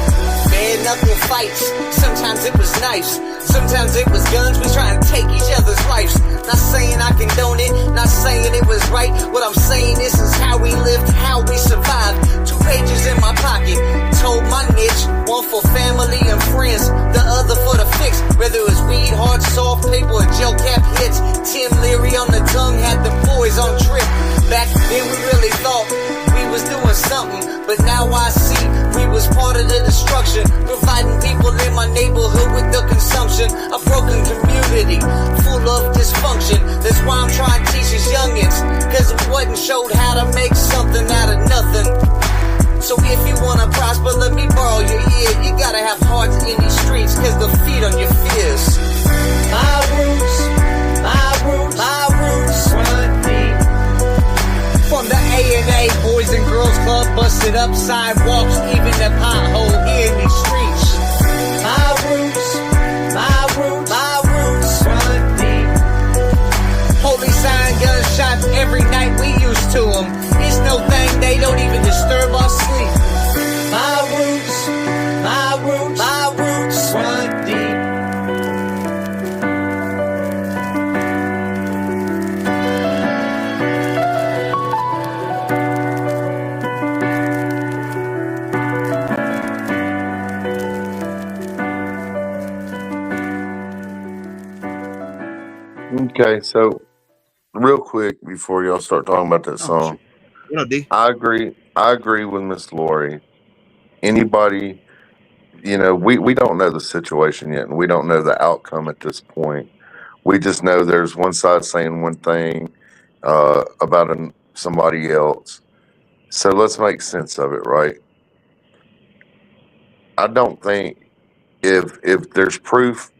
Speaker 16: Bare knuckle fights, sometimes it was knives, sometimes it was guns, we trying to take each other's lives. Not saying I condone it, not saying it was right. What I'm saying is how we lived, how we survived. 2 pages in my pocket, told my niche. One for family and friends, the other for the fix. Whether it was weed, hard, soft, paper, or gel cap hits. Tim Leary on the tongue had the boys on trip. Back then we really thought we was doing something, but now I see we was part of the destruction. Providing people in my neighborhood with the consumption. A broken community, full of dysfunction. That's why I'm trying to teach these youngins, cause it wasn't showed how to make something out of nothing. So if you wanna prosper, let me borrow
Speaker 12: Okay, so real quick before y'all start talking about that song,
Speaker 1: What up, D?
Speaker 12: I agree with Miss Lori. Anybody, we don't know the situation yet, and we don't know the outcome at this point. We just know there's one side saying one thing about somebody else. So let's make sense of it, right? I don't think if there's proof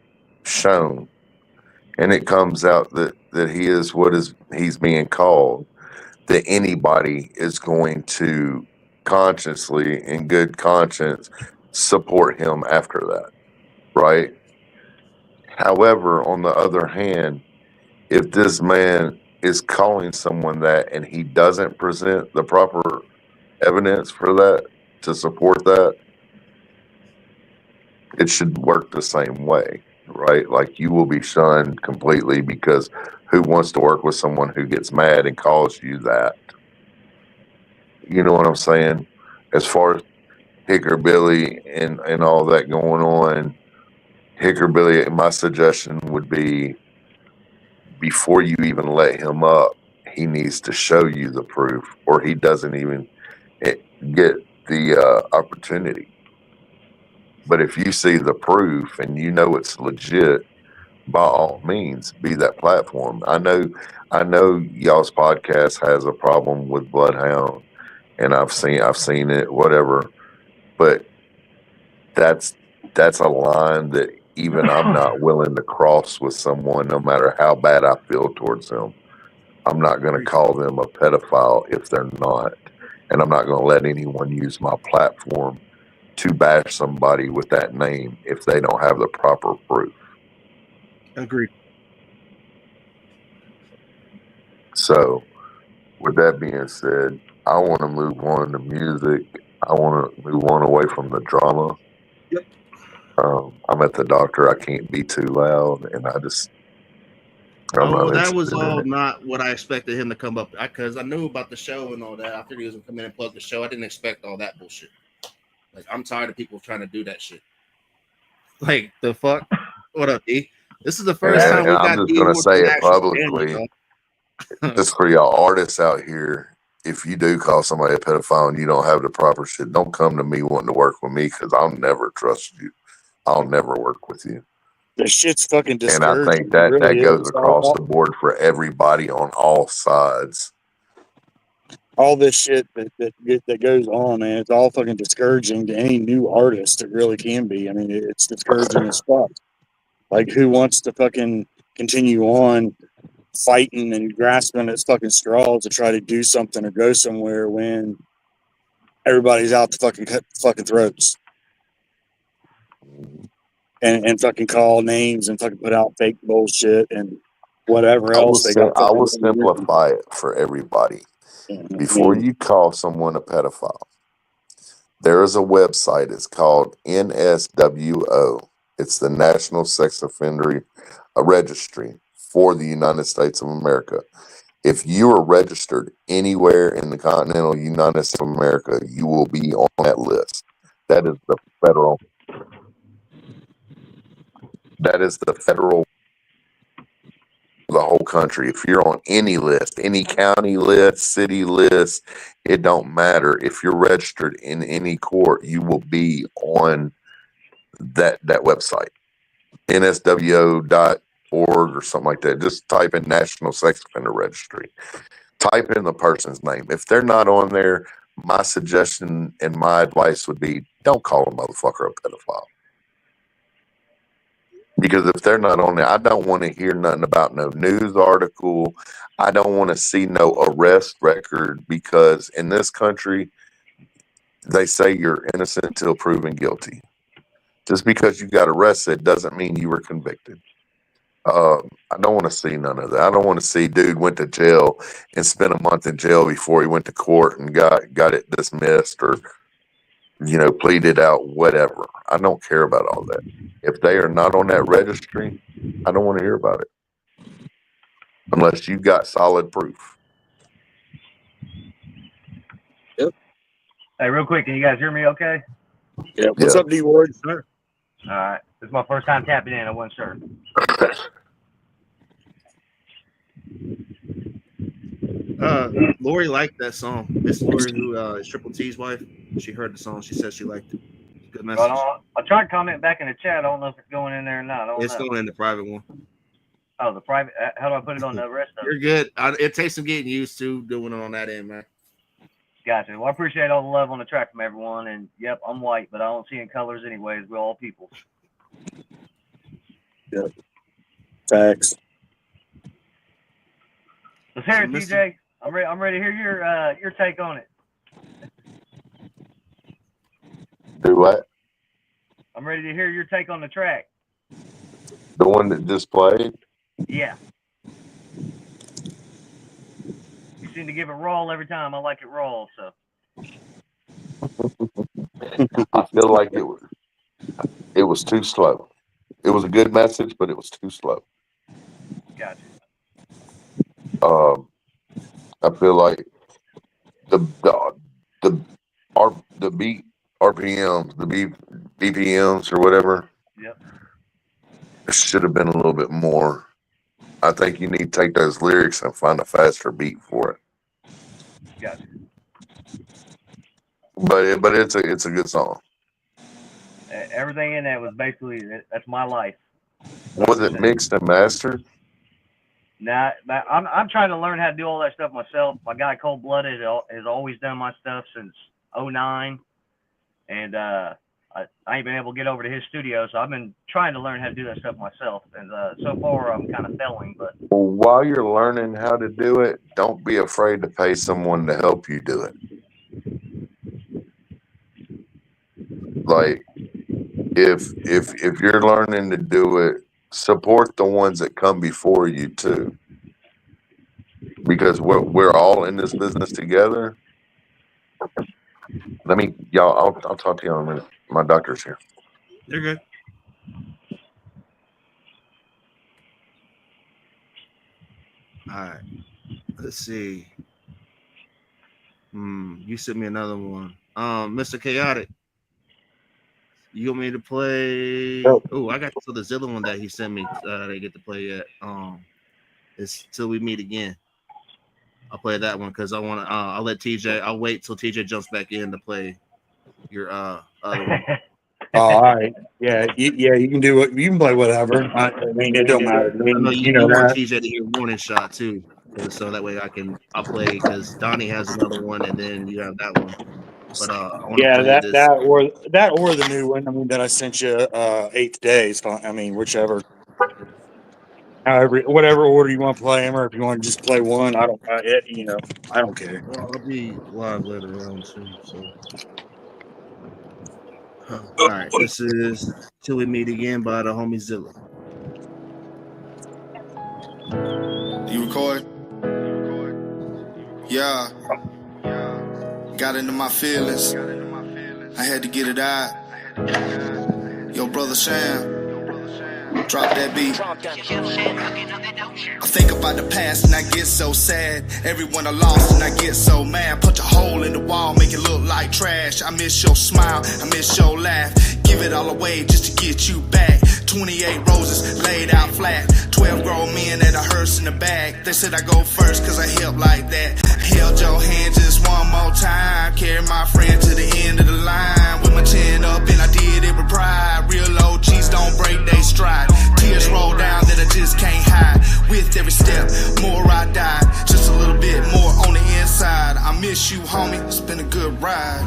Speaker 12: shown and it comes out that he is what is he's being called, that anybody is going to consciously, in good conscience, support him after that, right? However, on the other hand, if this man is calling someone that and he doesn't present the proper evidence for that to support that, it should work the same way, right? Like you will be shunned completely because who wants to work with someone who gets mad and calls you that? You know what I'm saying? As far as Hickorbilly and all that going on, Hickorbilly, my suggestion would be before you even let him up, he needs to show you the proof or he doesn't even get the opportunity. But if you see the proof and you know it's legit, by all means, be that platform. I know y'all's podcast has a problem with Bloodhound, and I've seen it, whatever. But that's a line that even I'm not willing to cross with someone, no matter how bad I feel towards them. I'm not going to call them a pedophile if they're not, and I'm not going to let anyone use my platform to bash somebody with that name if they don't have the proper proof.
Speaker 1: Agreed.
Speaker 12: So, with that being said, I want to move on to music. I want to move on away from the drama.
Speaker 1: Yep.
Speaker 12: I'm at the doctor. I can't be too loud, and I'm
Speaker 1: that was all not what I expected him to come up because I knew about the show and all that. I figured he was gonna come in and plug the show. I didn't expect all that bullshit. Like I'm tired of people trying to do that shit. Like the fuck? What up, D? This is the first time we got
Speaker 12: I'm just
Speaker 1: D
Speaker 12: going to
Speaker 1: with
Speaker 12: say
Speaker 1: an
Speaker 12: it
Speaker 1: actual
Speaker 12: publicly. Just for y'all artists out here, if you do call somebody a pedophile and you don't have the proper shit, don't come to me wanting to work with me because I'll never trust you. I'll never work with you.
Speaker 2: This shit's fucking discouraging.
Speaker 12: And I think that
Speaker 2: really
Speaker 12: goes across the board for everybody on all sides.
Speaker 2: All this shit that goes on, man, it's all fucking discouraging to any new artist. It really can be. I mean, it's discouraging as fuck. Like, who wants to fucking continue on fighting and grasping at fucking straws to try to do something or go somewhere when everybody's out to fucking cut fucking throats and fucking call names and fucking put out fake bullshit and whatever else they got.
Speaker 12: I will simplify it for everybody. Before you call someone a pedophile, there is a website. It's called NSWO. It's the National Sex Offender Registry for the United States of America. If you are registered anywhere in the continental United States of America, you will be on that list. That is the federal. The whole country. If you're on any list, any county list, city list, it don't matter. If you're registered in any court, you will be on that website, nswo.org or something like that. Just type in National Sex Offender Registry. Type in the person's name. If they're not on there, my suggestion and my advice would be don't call a motherfucker a pedophile. Because if they're not on there, I don't want to hear nothing about no news article. I don't want to see no arrest record because in this country, they say you're innocent until proven guilty. Just because you got arrested doesn't mean you were convicted. I don't want to see none of that. I don't want to see dude went to jail and spent a month in jail before he went to court and got it dismissed or pleaded out, whatever. I don't care about all that. If they are not on that registry, I don't want to hear about it. Unless you've got solid proof.
Speaker 2: Yep.
Speaker 17: Hey, real quick, can you guys hear me okay?
Speaker 2: Yeah. What's up, D-Ward?
Speaker 1: Sure.
Speaker 17: All right. This is my first time tapping in. I wasn't sure.
Speaker 1: Lori liked that song. Miss Lori, who is Triple T's wife, she heard the song. She said she liked it. Good message.
Speaker 17: I'll try to comment back in the chat. I don't know if it's going in there or not. I don't
Speaker 1: it's
Speaker 17: know.
Speaker 1: going in the private one.
Speaker 17: Oh, the private. How do I put it on the rest of
Speaker 1: it? You're good. It takes some getting used to doing it on that end, man.
Speaker 17: Gotcha. Well, I appreciate all the love on the track from everyone. And yep, I'm white, but I don't see any colors anyways. We're all people.
Speaker 2: Yep. Facts.
Speaker 17: Let's hear it, TJ. I'm ready to hear your take on it.
Speaker 12: Do what?
Speaker 17: I'm ready to hear your take on the track.
Speaker 12: The one that just played?
Speaker 17: Yeah. You seem to give it raw every time. I like it raw, so.
Speaker 12: I feel like it was too slow. It was a good message, but it was too slow.
Speaker 17: Gotcha.
Speaker 12: I feel like the beat RPMs, the BPMs or whatever.
Speaker 17: Yep.
Speaker 12: It should have been a little bit more. I think you need to take those lyrics and find a faster beat for it.
Speaker 17: Gotcha.
Speaker 12: But it's a good song.
Speaker 17: Everything in that was basically that's my life.
Speaker 12: Was it mixed and mastered?
Speaker 17: Nah, I'm trying to learn how to do all that stuff myself. My guy Cold Blooded has always done my stuff since '09, and I ain't been able to get over to his studio, so I've been trying to learn how to do that stuff myself. And so far, I'm kind of failing. But
Speaker 12: well, while you're learning how to do it, don't be afraid to pay someone to help you do it. Like if you're learning to do it, support the ones that come before you too, because we're all in this business together. Y'all, I'll talk to you in a minute. My doctor's here.
Speaker 1: You're good. All right. Let's see. You sent me another one. Mr. Chaotic. You want me to play? Oh, I got the Zilla one that he sent me. They get to play yet. It's Till We Meet Again. I'll play that one because I want to. I'll let TJ. I'll wait till TJ jumps back in to play your other one.
Speaker 2: All right. Yeah. You can do it. You can play whatever. I mean, it don't matter. I mean,
Speaker 1: you know want TJ to hear Warning Shot too, so that way I'll play because Donnie has another one and then you have that one. But
Speaker 2: that or the new one. I mean, that I sent you 8th Day. So I mean, whichever. However, whatever order you want to play them, or if you want to just play one, I don't care.
Speaker 1: Well, I'll be live later on too. So, all right, this is Till We Meet Again by the homie Zilla.
Speaker 7: You record? Yeah. Got into my feelings. I had to get it out. Yo, brother Sam. Drop that beat. I think about the past and I get so sad. Everyone I lost and I get so mad. Punch a hole in the wall, make it look like trash. I miss your smile, I miss your laugh. Give it all away just to get you back. 28 roses laid out flat. 12 grown men and a hearse in the bag. They said I go first cause I help like that. Held your hand just one more time. Carried my friend to the end of the line. With my chin up and I did it with pride. Real OGs don't break they stride. Tears roll down that I just can't hide. With every step, more I died. Just a little bit more on the inside. I miss you, homie. It's been a good ride.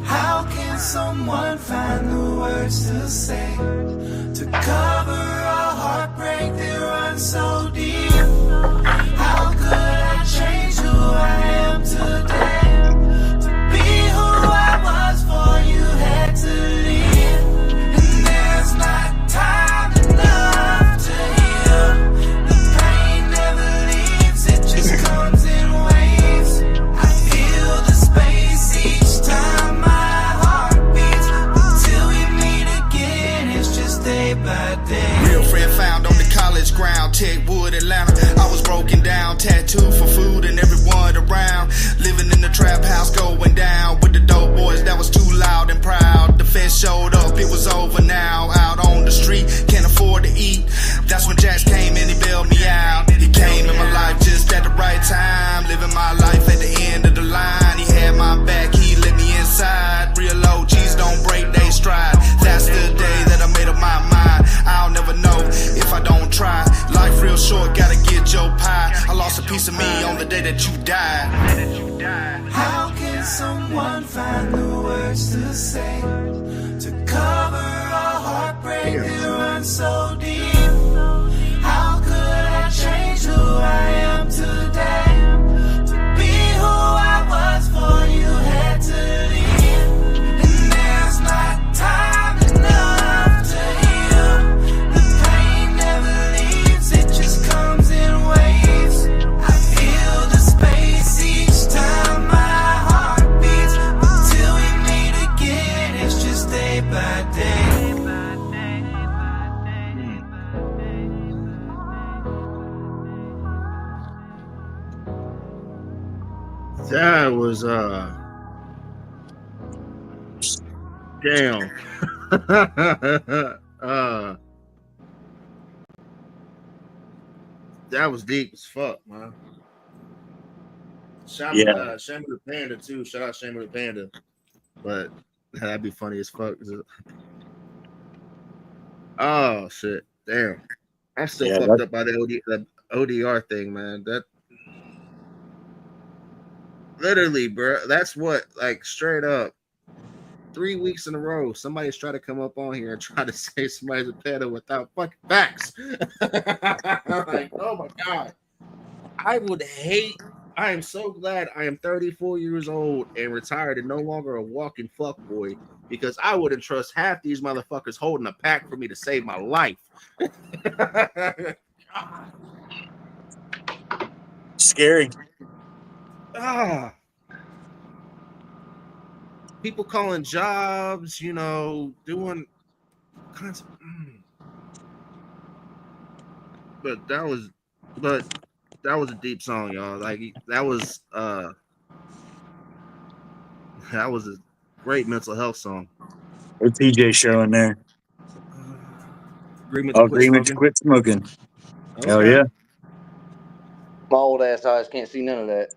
Speaker 18: How can someone find the words to say to cover a heartbreak that runs so deep? How could I change who I am today? To be who I was before you had to leave. And there's not time enough to heal. The pain never leaves, it just comes in waves. I feel the space each time my heart beats. Until we meet again, it's just day by day.
Speaker 7: Real friend found on the college ground, Techwood, Atlanta. I was broken down, tattooed for food and everyone around. Living in the trap house, going down with the dope boys that was too loud and proud. The feds showed up, it was over now. Out on the street, can't afford to eat. That's when Jax came and he bailed me out. He came in my life just at the right time. that you died.
Speaker 18: How can someone find the words to say to cover a heartbreak that runs so deep? How could I change who I am today? To be who I was before you had to leave. And there's not time enough to heal. The pain never leaves, it just comes in waves. I feel the space each time my heart beats. Until we meet again, it's just day by day.
Speaker 1: That was damn. That was deep as fuck, man. Shout
Speaker 2: Yeah.
Speaker 1: Shame the Panda too. Shout out Shame the Panda. But that'd be funny as fuck. Oh shit. Damn. I'm still
Speaker 2: Yeah,
Speaker 1: fucked up by the ODR thing, man. That literally, bro. That's what, like, straight up. 3 weeks in a row, somebody's trying to come up on here and try to say somebody's a pedo without fucking facts. Like, oh my god. I would hate. I am so glad I am 34 years old and retired and no longer a walking fuckboy, because I wouldn't trust half these motherfuckers holding a pack for me to save my life.
Speaker 2: Scary.
Speaker 1: People calling jobs, doing kinds of. But that was a deep song, y'all. Like, that was a great mental health song.
Speaker 2: What's TJ showing there?
Speaker 1: Agreement to quit smoking. Okay.
Speaker 2: Hell yeah.
Speaker 17: My old ass eyes can't see none of that.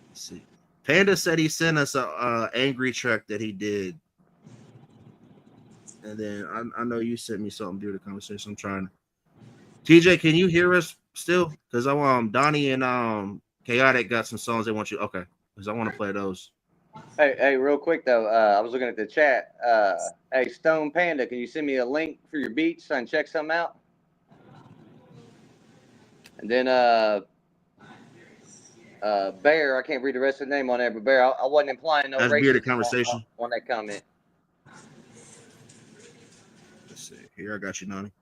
Speaker 1: Let's see. Panda said he sent us a angry track that he did. And then I know you sent me something during the conversation. I'm trying to. TJ, can you hear us still? Because Donnie and Chaotic got some songs they want you. Okay, because I want to play those.
Speaker 17: Hey, real quick though, I was looking at the chat. Hey, Stone Panda, can you send me a link for your beats so I can check something out? And then Bear, I can't read the rest of the name on there, but Bear, I wasn't implying no
Speaker 1: That's
Speaker 17: racism
Speaker 1: bearded conversation
Speaker 17: on that comment.
Speaker 1: Let's see. Here, I got you, Donnie.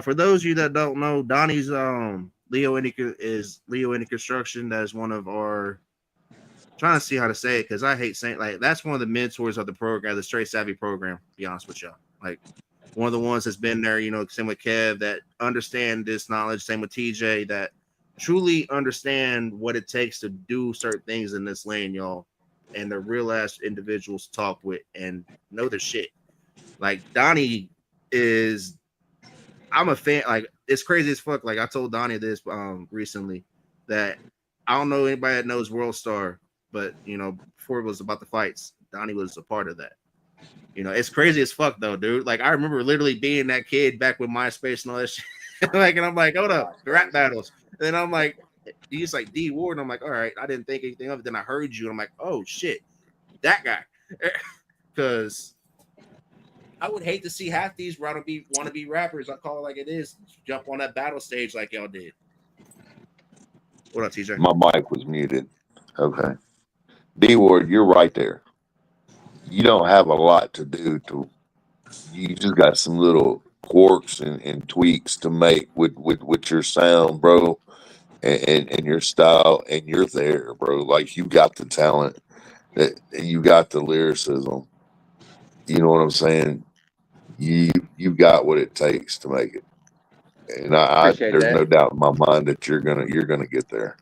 Speaker 1: For those of you that don't know, Donnie's Leo Indie Construction. That is one of our, trying to see how to say it, because I hate saying, like, that's one of the mentors of the program, the Straight Savvy program, to be honest with y'all. Like, one of the ones that's been there, same with Kev, that understand this knowledge, same with TJ, that truly understand what it takes to do certain things in this lane, y'all. And the real ass individuals to talk with and know their shit. Like, Donnie is, I'm a fan. Like, it's crazy as fuck. Like, I told Donnie this recently, that I don't know anybody that knows World Star, but before it was about the fights, Donnie was a part of that. It's crazy as fuck though, dude. Like, I remember literally being that kid back with MySpace and all that shit. Like, and I'm like, hold up, rap battles. And then I'm like, he's like D Ward, and I'm like, all right, I didn't think anything of it. Then I heard you, and I'm like, oh shit, that guy. Because I would hate to see half these want to be rappers. I call it like it is. Jump on that battle stage like y'all did. What up, TJ?
Speaker 12: My mic was muted. Okay. D Ward, you're right there. You don't have a lot to do to. You just got some little quirks and tweaks to make with your sound, bro, and your style, and you're there, bro. Like, you got the talent, that you got the lyricism. You know what I'm saying? You got what it takes to make it, and I
Speaker 17: Appreciate
Speaker 12: there's
Speaker 17: that.
Speaker 12: no doubt in my mind that you're gonna get there.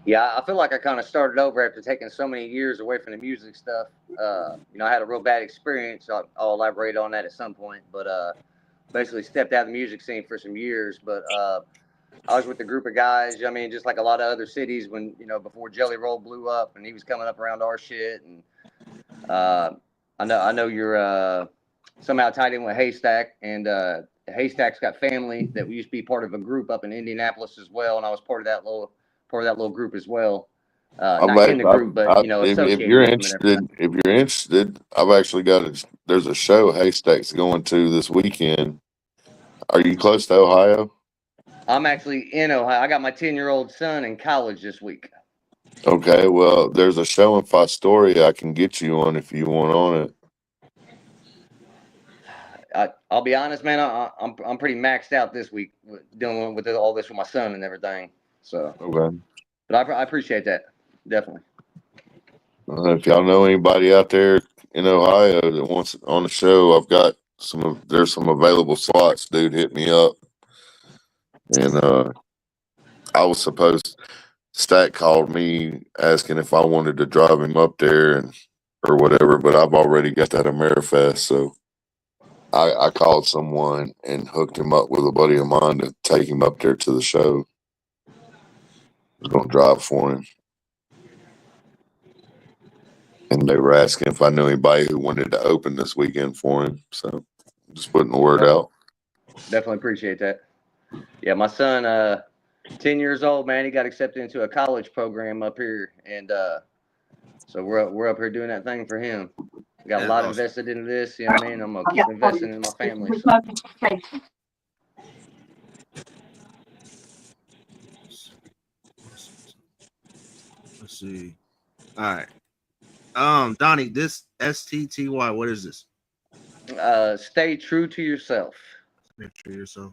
Speaker 17: Yeah, I feel like I kind of started over after taking so many years away from the music stuff. I had a real bad experience. I'll elaborate on that at some point, but basically stepped out of the music scene for some years. But
Speaker 19: I was with a group of guys. I mean, just like a lot of other cities when, before Jelly Roll blew up and he was coming up around our shit. And I know you're somehow tied in with Haystack, and Haystack's got family that we used to be part of a group up in Indianapolis as well. And I was part of that little group as well. Not in the group, but
Speaker 12: if
Speaker 19: associated
Speaker 12: you're
Speaker 19: with them.
Speaker 12: interested, I've actually there's a show Haystack's going to this weekend. Are you close to Ohio?
Speaker 19: I'm actually in Ohio. I got my 10-year-old son in college this week.
Speaker 12: Okay, well, there's a show in Fostoria I can get you on if you want on
Speaker 19: it. I'll be honest, man. I'm pretty maxed out this week dealing with all this with my son and everything. So,
Speaker 12: okay.
Speaker 19: But I appreciate that, definitely.
Speaker 12: If y'all know anybody out there in Ohio that wants on the show, I've got there's some available slots. Dude, hit me up. And I was supposed. Stack called me asking if I wanted to drive him up there or whatever, but I've already got that Amerifest, so I called someone and hooked him up with a buddy of mine to take him up there to the show. I was going to drive for him. And they were asking if I knew anybody who wanted to open this weekend for him. So just putting the word out.
Speaker 19: Definitely appreciate that. Yeah, my son, 10 years old, man, he got accepted into a college program up here. And so we're up here doing that thing for him. We got a lot invested into this, you know what I mean? I'm going to keep investing in my family. So.
Speaker 1: Let's see. All right. Donnie, this STTY, what is this?
Speaker 19: Stay true to yourself.
Speaker 1: Stay true to yourself.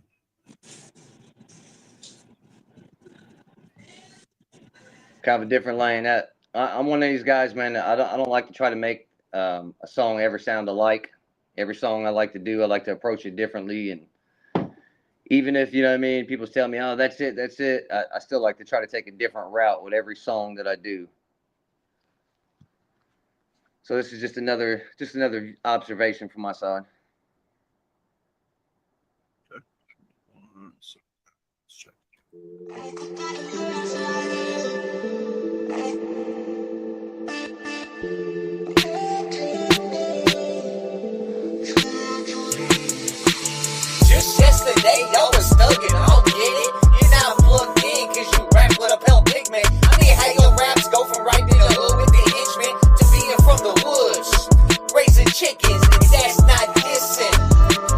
Speaker 19: Kind of a different lane. I'm one of these guys, man. I don't like to try to make a song ever sound alike. Every song I like to do, I like to approach it differently. And even if, you know what I mean, people tell me, oh, that's it. I still like to try to take a different route with every song that I do. So this is just another observation from my side.
Speaker 16: Just yesterday, y'all was thugging, I don't get it. You're not plugged in, cause you rap with a pale pigment. I mean, how your raps go from right in the hood with the henchmen to being from the woods, raising chickens, and that's not dissing.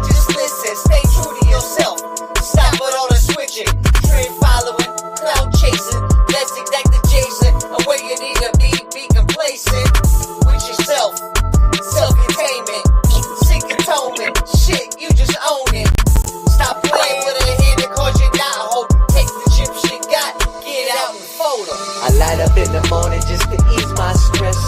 Speaker 16: Just listen, stay true to yourself. Stop with all the switching, trend following, cloud chasing. That's exactly Jason. And where you need to be complacent with yourself. Self-containment, sick atonement. Shit, you just own it. Stop playing with a hand that cause you not hope. Take the chips you got, get out and fold them. I light up in the morning just to ease my stress.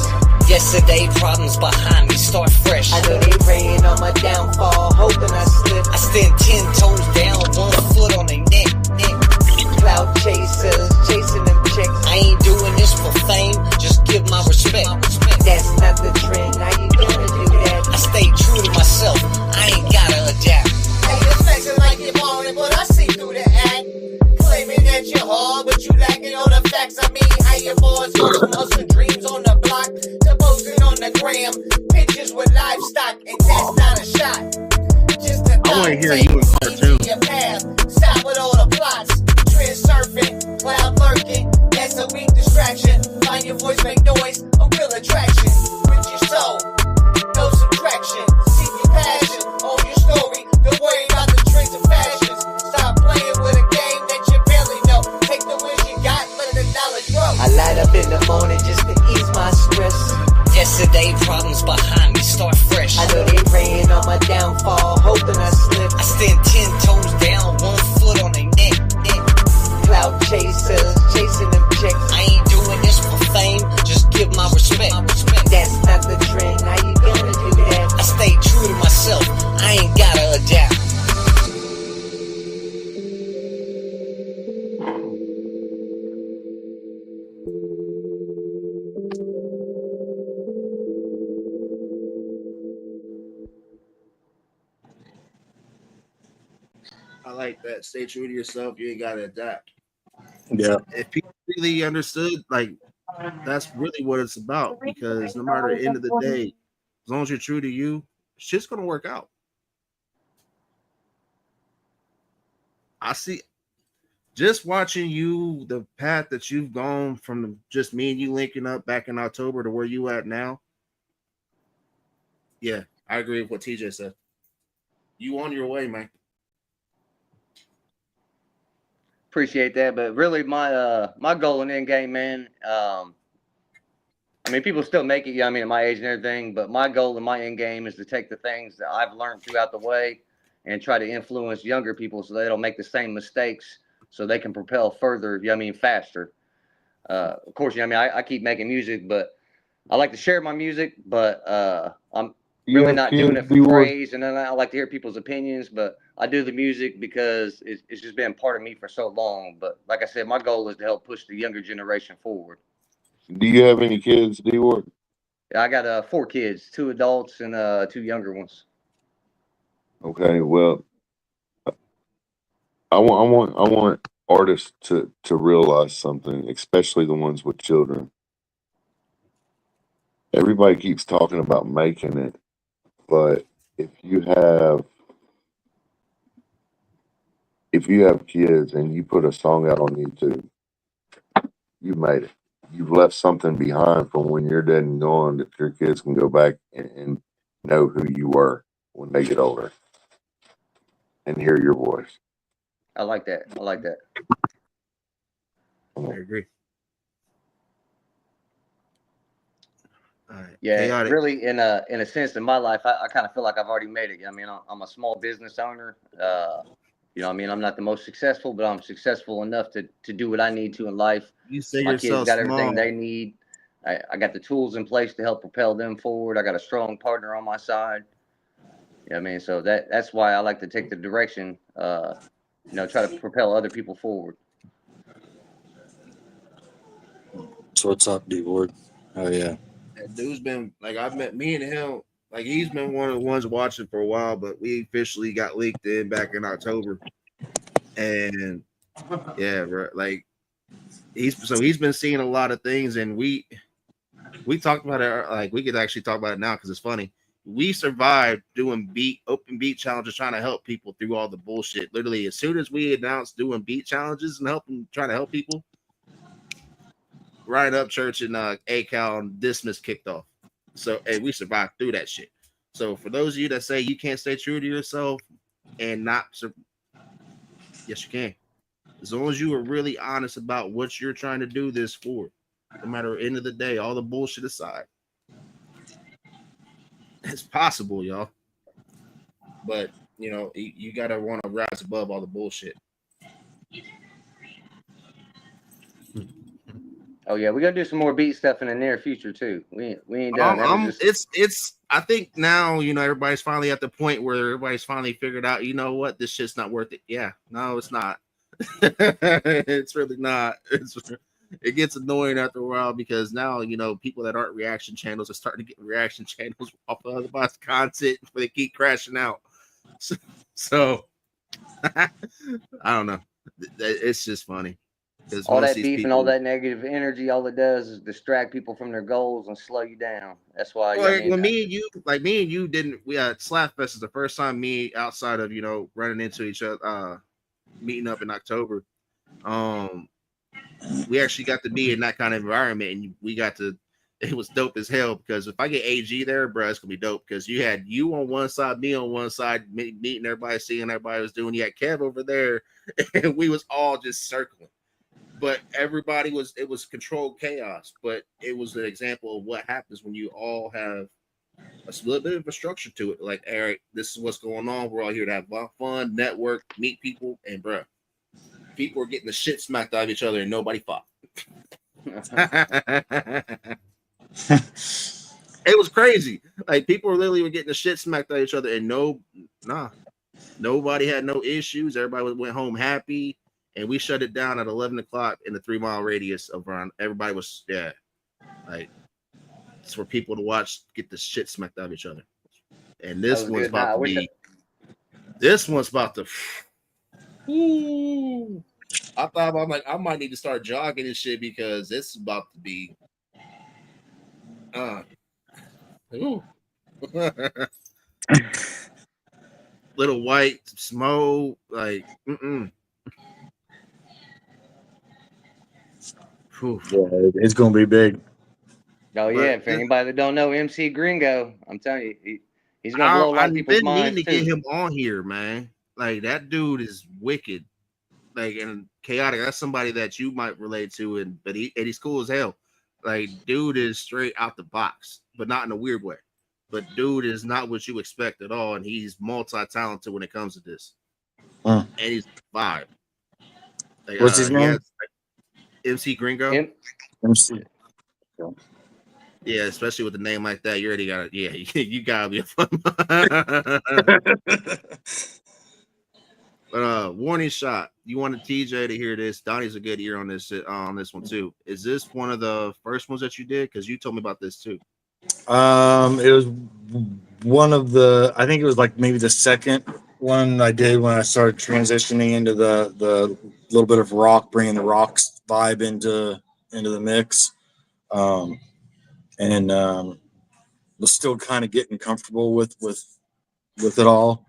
Speaker 16: Yesterday problems behind me start fresh. I know they praying on my downfall, hoping I slip. I stand 10 toes down, 1 foot on their neck. Cloud chasers, chasing them checks. I ain't doing this for fame, just give my respect. That's not the trend, how you gonna do that? I stay true to myself, I ain't gotta adapt. Hey, you're flexing like you're boring, but I see through the act. Claiming that you're hard, but you lacking all the facts. I mean, how your boys go from hustling dreams on the block to posting on the gram. Pictures with livestock, and that's not a shot. Just a
Speaker 1: I want to hear you in cartoon.
Speaker 16: your path. Stop with all the plots. Trend surfing, cloud lurking. That's a weak distraction. Find your voice, make noise. A real attraction. With your soul, no subtraction. Seek your passion, own your story. Don't worry about the trends and fashions. Stop playing with a game that you barely know. Take the wins you got, let the knowledge grow. I light up in the morning just to ease my stress. Yesterday problems behind me start fresh. I know they praying on my downfall, hoping I slip. I stand 10 toes down, 1 foot on their neck. Cloud chasers, chasing them checks. I ain't doing this for fame, just give my respect. That's not the trend, how you gonna do that? I stay true to myself, I ain't gotta adapt.
Speaker 1: that. Stay true to yourself. You ain't gotta adapt.
Speaker 2: Yeah.
Speaker 1: If people really understood, like that's really what it's about. Because no matter the end of the day, as long as you're true to you, shit's gonna work out. I see. Just watching you, the path that you've gone from just me and you linking up back in October to where you at now. Yeah, I agree with what TJ said. You on your way, man.
Speaker 19: Appreciate that, but really my goal and end game, man. I mean, people still make it, I mean, at my age and everything, but my goal and my end game is to take the things that I've learned throughout the way and try to influence younger people so they don't make the same mistakes, so they can propel further. I mean, faster. Of course, I mean, I keep making music, but I like to share my music, but I'm really not doing it for praise, and then I like to hear people's opinions, but I do the music because it's just been part of me for so long. But like I said, my goal is to help push the younger generation forward.
Speaker 12: Do you have any kids, D-Ward?
Speaker 19: I got 4 kids, 2 adults and 2 younger ones.
Speaker 12: Okay, well, I want artists to realize something, especially the ones with children. Everybody keeps talking about making it, but if you have kids and you put a song out on YouTube, you made it. You've left something behind from when you're dead and gone that your kids can go back and know who you were when they get older and hear your voice.
Speaker 19: I like that. I like that.
Speaker 1: I agree. All right.
Speaker 19: Yeah,
Speaker 1: Chaotic.
Speaker 19: really, in a sense, in my life, I kind of feel like I've already made it. I mean, I'm a small business owner. You know, I mean, I'm not the most successful, but I'm successful enough to do what I need to in life.
Speaker 1: You say
Speaker 19: My kids
Speaker 1: yourself
Speaker 19: got everything
Speaker 1: small.
Speaker 19: they need. I got the tools in place to help propel them forward. I got a strong partner on my side. Yeah, I mean, so that's why I like to take the direction, you know, try to propel other people forward.
Speaker 2: So what's up, D-Ward? Oh yeah.
Speaker 1: That dude's been like I've met me and him. Like he's been one of the ones watching for a while, but we officially got leaked in back in October. And yeah, right, like he's been seeing a lot of things, and we talked about it. Like we could actually talk about it now because it's funny. We survived doing open beat challenges, trying to help people through all the bullshit. Literally, as soon as we announced doing beat challenges and trying to help people, Right Up Church and ACAL and Dismiss kicked off. So hey, we survived through that shit. So for those of you that say you can't stay true to yourself and not, yes, you can. As long as you are really honest about what you're trying to do this for, no matter the end of the day, all the bullshit aside, it's possible, y'all. But you know, you gotta want to rise above all the bullshit.
Speaker 19: Oh yeah, we're gonna do some more beat stuff in the near future too. We ain't done.
Speaker 1: It's. I think now you know everybody's finally at the point where everybody's finally figured out. You know what? This shit's not worth it. Yeah, no, it's not. It's really not. It gets annoying after a while because now you know people that aren't reaction channels are starting to get reaction channels off of otherwise content where they keep crashing out. So I don't know. It's just funny.
Speaker 19: All that beef and all that negative energy, all it does is distract people from their goals and slow you down. That's why.
Speaker 1: Like when me and you didn't. We Slapfest is the first time me outside of you know running into each other, meeting up in October. We actually got to be in that kind of environment, and we got to. It was dope as hell because if I get AG there, bro, it's gonna be dope because you had you on one side, me on one side, meeting everybody, seeing everybody was doing. You had Kev over there, and we was all just circling. But everybody was, it was controlled chaos, but it was an example of what happens when you all have a little bit of a structure to it. Like, all right, this is what's going on. We're all here to have fun, network, meet people, and bro, people were getting the shit smacked out of each other and nobody fought. It was crazy. Like people literally were getting the shit smacked out of each other and nobody had no issues. Everybody went home happy. And we shut it down at 11 o'clock in the 3-mile radius of around. Everybody was, like, it's for people to watch get the shit smacked out of each other. And this one's about to be, this one's about to, Ooh. I thought I'm like I might need to start jogging and shit because it's about to be ooh. Little white smoke like
Speaker 2: Yeah, it's gonna be big.
Speaker 19: Oh yeah, for anybody that don't know MC Gringo, I'm telling you, he's gonna blow a lot
Speaker 1: I've
Speaker 19: of people's
Speaker 1: been needing
Speaker 19: minds
Speaker 1: to get
Speaker 19: too.
Speaker 1: him on here, man. Like that dude is wicked. Like and chaotic. That's somebody that you might relate to, but he's cool as hell. Like dude is straight out the box, but not in a weird way. But dude is not what you expect at all, and he's multi-talented when it comes to this. And he's vibe. Like,
Speaker 2: What's his name?
Speaker 1: Like, MC Gringo.
Speaker 2: MC.
Speaker 1: Yeah, especially with a name like that, you already got it. Yeah, you gotta be a fun. But warning shot. You wanted TJ to hear this. Donnie's a good ear on this one too. Is this one of the first ones that you did? Because you told me about this too.
Speaker 2: It was one of the. I think it was like maybe the second one I did when I started transitioning into the little bit of rock, bringing the rocks vibe into the mix, and was still kind of getting comfortable with it all.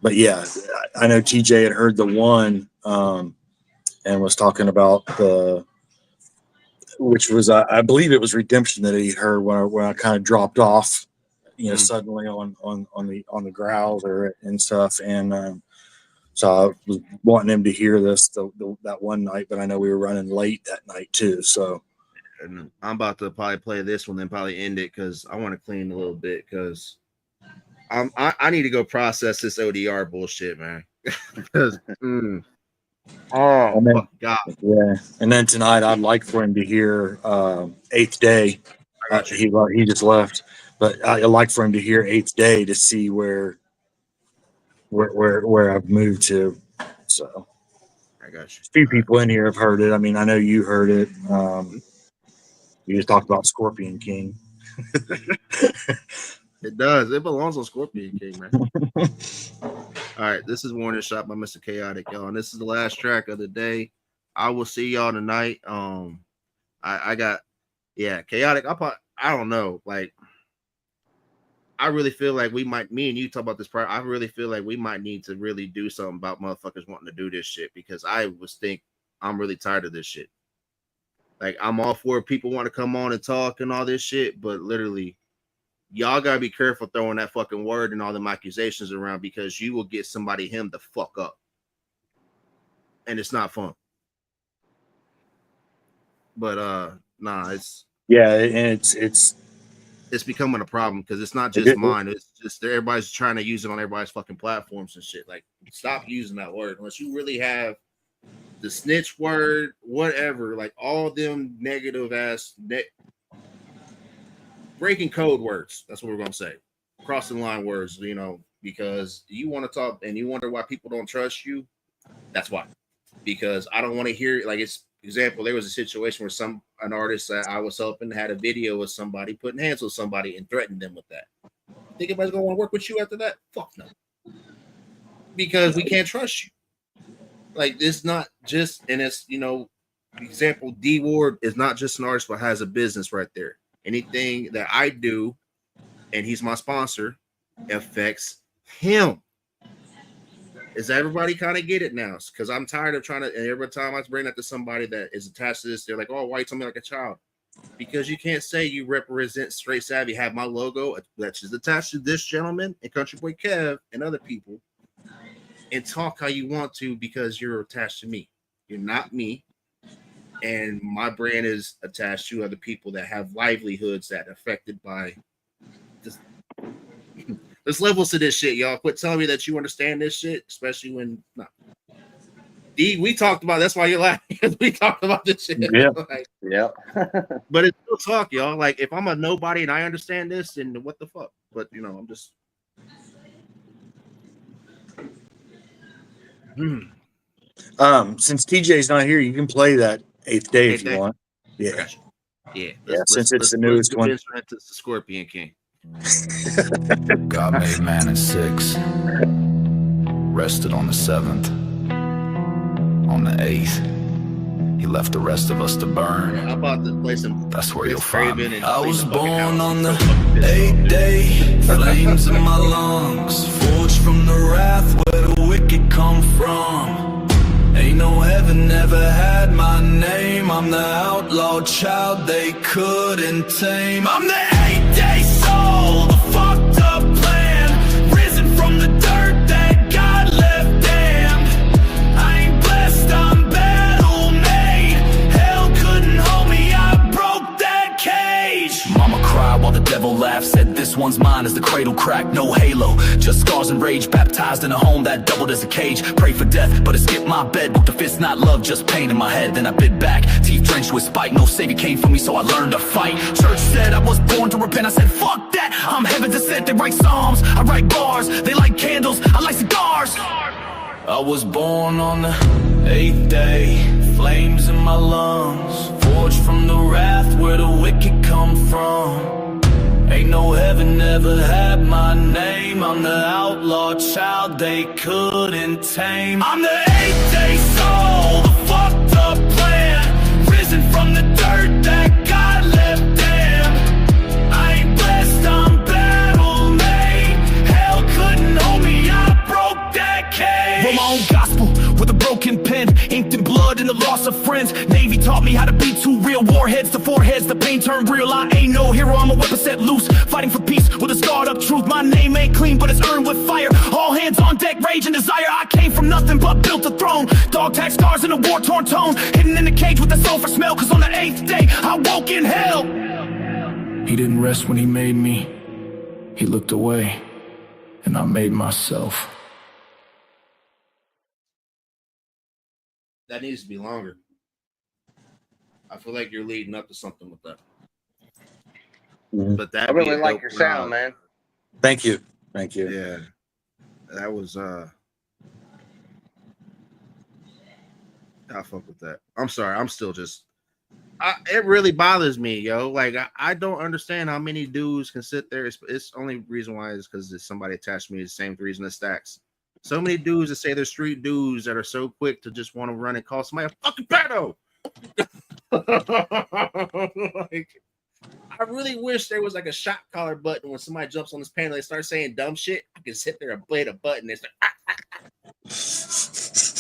Speaker 2: But yeah, I know TJ had heard the one and was talking about which was I believe it was Redemption that he heard when I kind of dropped off, suddenly on the growler and stuff, and so I was wanting him to hear this that one night, but I know we were running late that night too, so.
Speaker 1: And I'm about to probably play this one, then probably end it because I want to clean a little bit because I need to go process this ODR bullshit, man. Because God.
Speaker 2: Yeah, and then tonight I'd like for him to hear Eighth Day. He just left, but I'd like for him to hear Eighth Day to see where I've moved to. So
Speaker 1: I got you.
Speaker 2: A few people in here have heard it. I mean, I know you heard it. You just talked about Scorpion King.
Speaker 1: It does. It belongs on Scorpion King, man. All right, this is Warning Shot by Mr. Chaotic, y'all, and this is the last track of the day. I will see y'all tonight. I got Chaotic. I don't know. Like, I really feel like me and you talk about this prior. I really feel like we might need to really do something about motherfuckers wanting to do this shit because I'm really tired of this shit. Like, I'm all for people want to come on and talk and all this shit, but literally, y'all gotta be careful throwing that fucking word and all them accusations around because you will get somebody him the fuck up. And it's not fun. But it's becoming a problem because it's not just mine. It's just everybody's trying to use it on everybody's fucking platforms and shit. Like, stop using that word unless you really have the snitch word, whatever. Like all them negative ass breaking code words. That's what we're gonna say. Crossing line words. Because you want to talk and you wonder why people don't trust you. That's why. Because I don't want to hear like it's. Example, there was a situation where an artist that I was helping had a video of somebody putting hands on somebody and threatened them with that. Think anybody's gonna want to work with you after that? Fuck no. Because we can't trust you. Like it's not just, and it's example, D Ward is not just an artist, but has a business right there. Anything that I do, and he's my sponsor, affects him. Is everybody kind of get it now? Because I'm tired of trying to, and every time I bring that to somebody that is attached to this, they're like, oh, why you tell me like a child? Because you can't say you represent Straight Savvy, have my logo that's just attached to this gentleman and Country Boy Kev and other people, and talk how you want to because you're attached to me. You're not me. And my brand is attached to other people that have livelihoods that are affected by this. There's levels to this shit, y'all. Quit telling me that you understand this shit, especially when we talked about. That's why you're laughing. We talked about this shit.
Speaker 2: Yeah,
Speaker 1: But it's still talk, y'all. Like if I'm a nobody and I understand this, then what the fuck? But I'm just.
Speaker 2: Since TJ's not here, you can play that Eighth Day if you want.
Speaker 1: Yeah.
Speaker 2: Since it's the newest one.
Speaker 1: It's the Scorpion King.
Speaker 20: God made man in 6. rested on the 7th. On the 8th, he left the rest of us to burn.
Speaker 1: I'm about to play some.
Speaker 20: That's where you'll find me.
Speaker 3: I was born on the 8th day, flames in my lungs, forged from the wrath where the wicked come from. Ain't no heaven ever had my name. I'm the outlawed child they couldn't tame. I'm the 8th day soul, the fucked up plan, risen from the dirt that God left damned. I ain't blessed, I'm battle made. Hell couldn't hold me, I broke that cage.
Speaker 20: Mama cried while the devil laughed, said this one's mine as the cradle cracked. No halo, just scars and rage, baptized in a home that doubled as a cage. Pray for death, but it skipped my bed. Booked the fist, not love, just pain in my head. Then I bit back, teeth drenched with spite. No savior came for me, so I learned to fight. Church said I was born to repent, I said fuck that. I'm heaven's descent, they write psalms, I write bars. They light candles, I light cigars.
Speaker 3: I was born on the 8th day, flames in my lungs, forged from the wrath where the wicked come from. Ain't no heaven ever had my name. I'm the outlaw child they couldn't tame. I'm the 8th day soul, the fucked up plan, risen from the dirt that God left damned. I ain't blessed, I'm battle made. Hell couldn't hold me, I broke that cage.
Speaker 20: Wrote my own gospel with a broken pen, inked in blood and the loss of friends. Navy taught me how to be too real. Warheads to foreheads, the pain turned real. I ain't no hero, I'm a weapon set loose, fighting for peace with a scarred up truth. My name ain't clean, but it's earned with fire. All hands on deck, rage and desire. I came from nothing but built a throne. Dog tag scars in a war-torn tone, hidden in a cage with a sulfur smell. Cause on the 8th day, I woke in hell.
Speaker 3: He didn't rest when he made me. He looked away, and I made myself.
Speaker 1: That needs to be longer. I feel like you're leading up to something with that. But that
Speaker 19: I really like your sound, man.
Speaker 2: Thank you. Thank you.
Speaker 1: Yeah. That was I fuck with that. I'm sorry. I'm still just it really bothers me, yo. Like I don't understand how many dudes can sit there. It's only reason why is because it's somebody attached to me. The same reason as Stacks. So many dudes that say they're street dudes that are so quick to just want to run and call somebody a fucking pedo. Like, I really wish there was like a shot collar button when somebody jumps on this panel, they start saying dumb shit. I can sit there and play the button. It's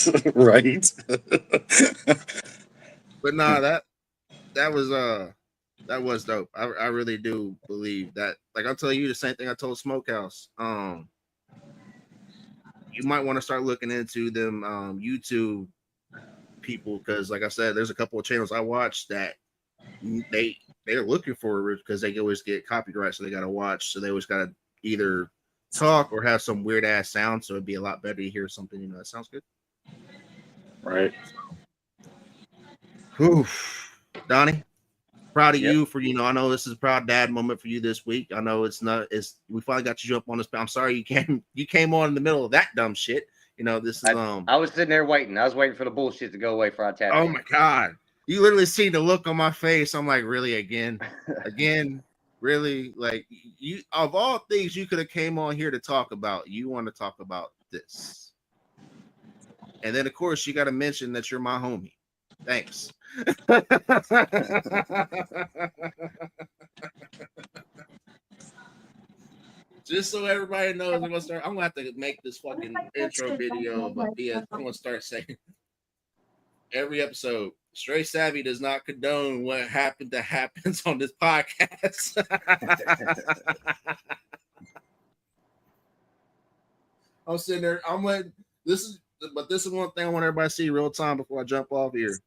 Speaker 1: like,
Speaker 2: right.
Speaker 1: But nah, that was dope. I really do believe that. Like I'll tell you the same thing I told Smokehouse. You might want to start looking into them YouTube people because, like I said, there's a couple of channels I watch that they're looking for it because they always get copyright, so they got to watch. So they always got to either talk or have some weird ass sound. So it'd be a lot better to hear something that sounds good.
Speaker 2: Right.
Speaker 1: Whew. Donnie, proud of you for I know this is a proud dad moment for you this week. I know we finally got you up on this. I'm sorry you came on in the middle of that dumb shit. This is
Speaker 19: I was sitting there waiting. I was waiting for the bullshit to go away for I tap.
Speaker 1: Oh my god. You literally see the look on my face. I'm like, really again, really? Like you of all things you could have came on here to talk about, you want to talk about this. And then of course you got to mention that you're my homie. Thanks. Just so everybody knows, I'm gonna have to make this fucking intro video, but I'm gonna start saying every episode, Straight Savvy does not condone what happens on this podcast. I'm sitting there. This is one thing I want everybody to see real time before I jump off here.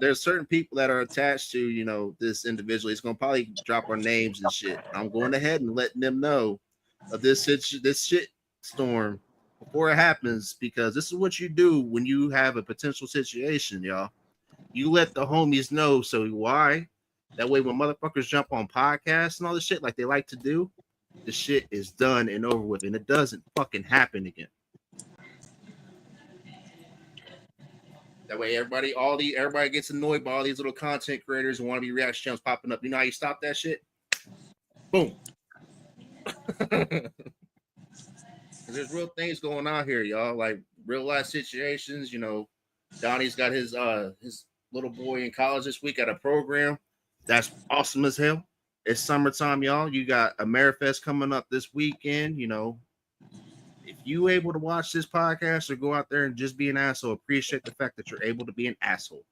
Speaker 1: There's certain people that are attached to this individual. He's gonna probably drop our names and shit. I'm going ahead and letting them know of this shit storm before it happens, because this is what you do when you have a potential situation, y'all. You let the homies know. So why? That way when motherfuckers jump on podcasts and all this shit like they like to do, the shit is done and over with, and it doesn't fucking happen again. That way everybody gets annoyed by all these little content creators and want to be reaction channels popping up. You know how you stop that shit? Boom. there's real things going on here, y'all. Like real life situations. You know, Donnie's got his little boy in college this week at a program. That's awesome as hell. It's summertime, y'all. You got AmeriFest coming up this weekend. You know, if you able to watch this podcast or go out there and just be an asshole, appreciate the fact that you're able to be an asshole.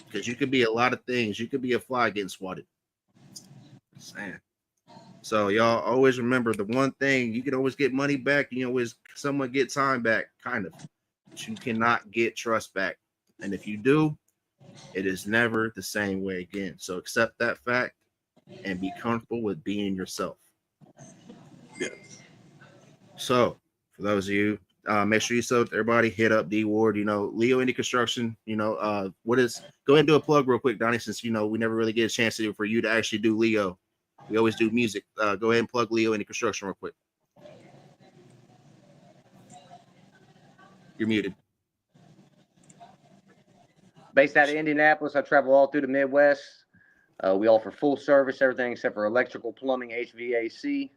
Speaker 1: Because you could be a lot of things. You could be a fly getting swatted. Just saying. So y'all always remember the one thing: you can always get money back. You can always somewhat get time back, kind of. But you cannot get trust back. And if you do, it is never the same way again. So accept that fact and be comfortable with being yourself.
Speaker 2: Yeah.
Speaker 1: So for those of you, make sure you sub everybody, hit up D Ward, you know, Leo Indie Construction, you know, go ahead and do a plug real quick, Donnie, since, you know, we never really get a chance to for you to actually do Leo. We always do music. Go ahead and plug Leo Indie Construction real quick. You're muted.
Speaker 19: Based out of Indianapolis, I travel all through the Midwest. We offer full service, everything except for electrical, plumbing, HVAC.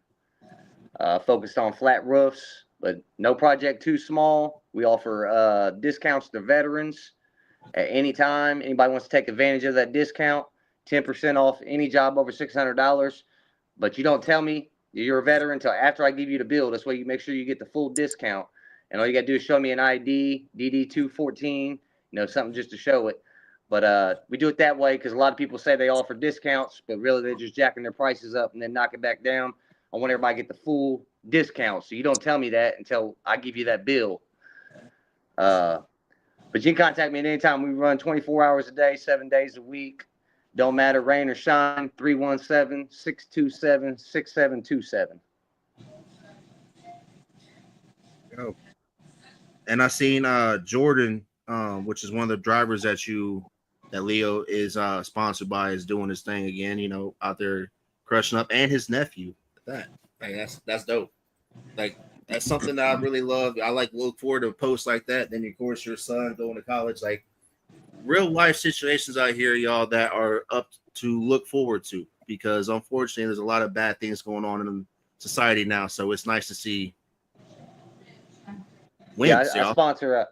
Speaker 19: Focused on flat roofs, but no project too small. We offer discounts to veterans at any time. Anybody wants to take advantage of that discount, 10% off any job over $600. But you don't tell me you're a veteran until after I give you the bill. That's why you make sure you get the full discount. And all you got to do is show me an ID, DD214, you know, something just to show it. But we do it that way because a lot of people say they offer discounts, but really they're just jacking their prices up and then knock it back down. I want everybody to get the full discount. So you don't tell me that until I give you that bill. But you can contact me at any time. We run 24 hours a day, 7 days a week. Don't matter, rain or shine, 317-627-6727.
Speaker 1: Go. And I seen Jordan, which is one of the drivers that Leo is sponsored by, is doing his thing again, you know, out there crushing up, and his nephew. That like that's dope. Like that's something that I really love. I like look forward to posts like that. Then of course your son going to college, like real life situations out here, y'all, that are up to look forward to, because unfortunately there's a lot of bad things going on in society now. So it's nice to see wins.
Speaker 19: Yeah, I sponsor.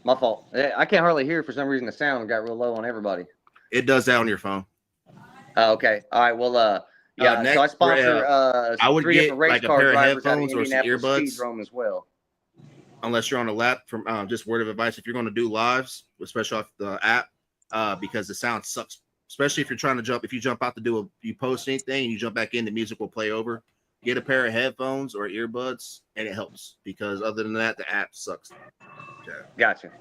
Speaker 19: My fault. I can't hardly hear for some reason. The sound got real low on everybody.
Speaker 1: It does that on your phone.
Speaker 19: Okay. All right. Well, yeah. So I sponsor
Speaker 1: I would
Speaker 19: 3
Speaker 1: get
Speaker 19: different race
Speaker 1: like a
Speaker 19: car
Speaker 1: pair of
Speaker 19: drivers out of
Speaker 1: headphones or some
Speaker 19: Indianapolis
Speaker 1: earbuds.
Speaker 19: Speedrome as well.
Speaker 1: Unless you're on a lap, from just word of advice, if you're going to do lives, especially off the app, because the sound sucks. Especially if you're trying to jump, if you jump out to you post anything and you jump back in, the music will play over. Get a pair of headphones or earbuds, and it helps, because other than that, the app sucks. Okay.
Speaker 19: Gotcha.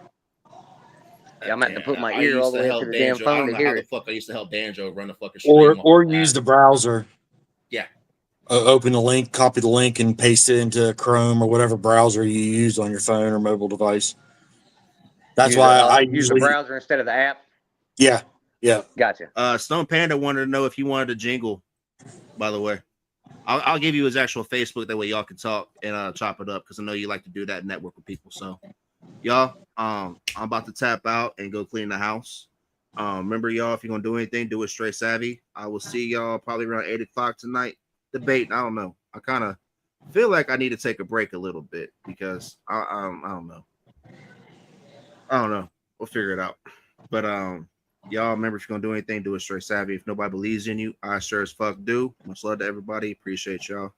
Speaker 19: Yeah, I'm going to have to put my ear all the way up to the damn phone
Speaker 1: I don't
Speaker 19: to
Speaker 1: know
Speaker 19: hear
Speaker 1: how the
Speaker 19: it.
Speaker 1: fuck I used to help Banjo run the fucking stream.
Speaker 2: Or use the browser.
Speaker 1: Yeah.
Speaker 2: Open the link, copy the link, and paste it into Chrome or whatever browser you use on your phone or mobile device. That's why I
Speaker 19: use the browser instead of the app.
Speaker 2: Yeah.
Speaker 19: Gotcha.
Speaker 1: Stone Panda wanted to know if you wanted a jingle. By the way, I'll give you his actual Facebook. That way y'all can talk and chop it up, because I know you like to do that and network with people. So, y'all, I'm about to tap out and go clean the house. Remember, y'all, if you're gonna do anything, do it straight savvy. I will see y'all probably around 8 o'clock tonight. Debating, I don't know. I kind of feel like I need to take a break a little bit, because I don't know. We'll figure it out. But y'all remember, if you're gonna do anything, do it straight savvy. If nobody believes in you, I sure as fuck do. Much love to everybody. Appreciate y'all.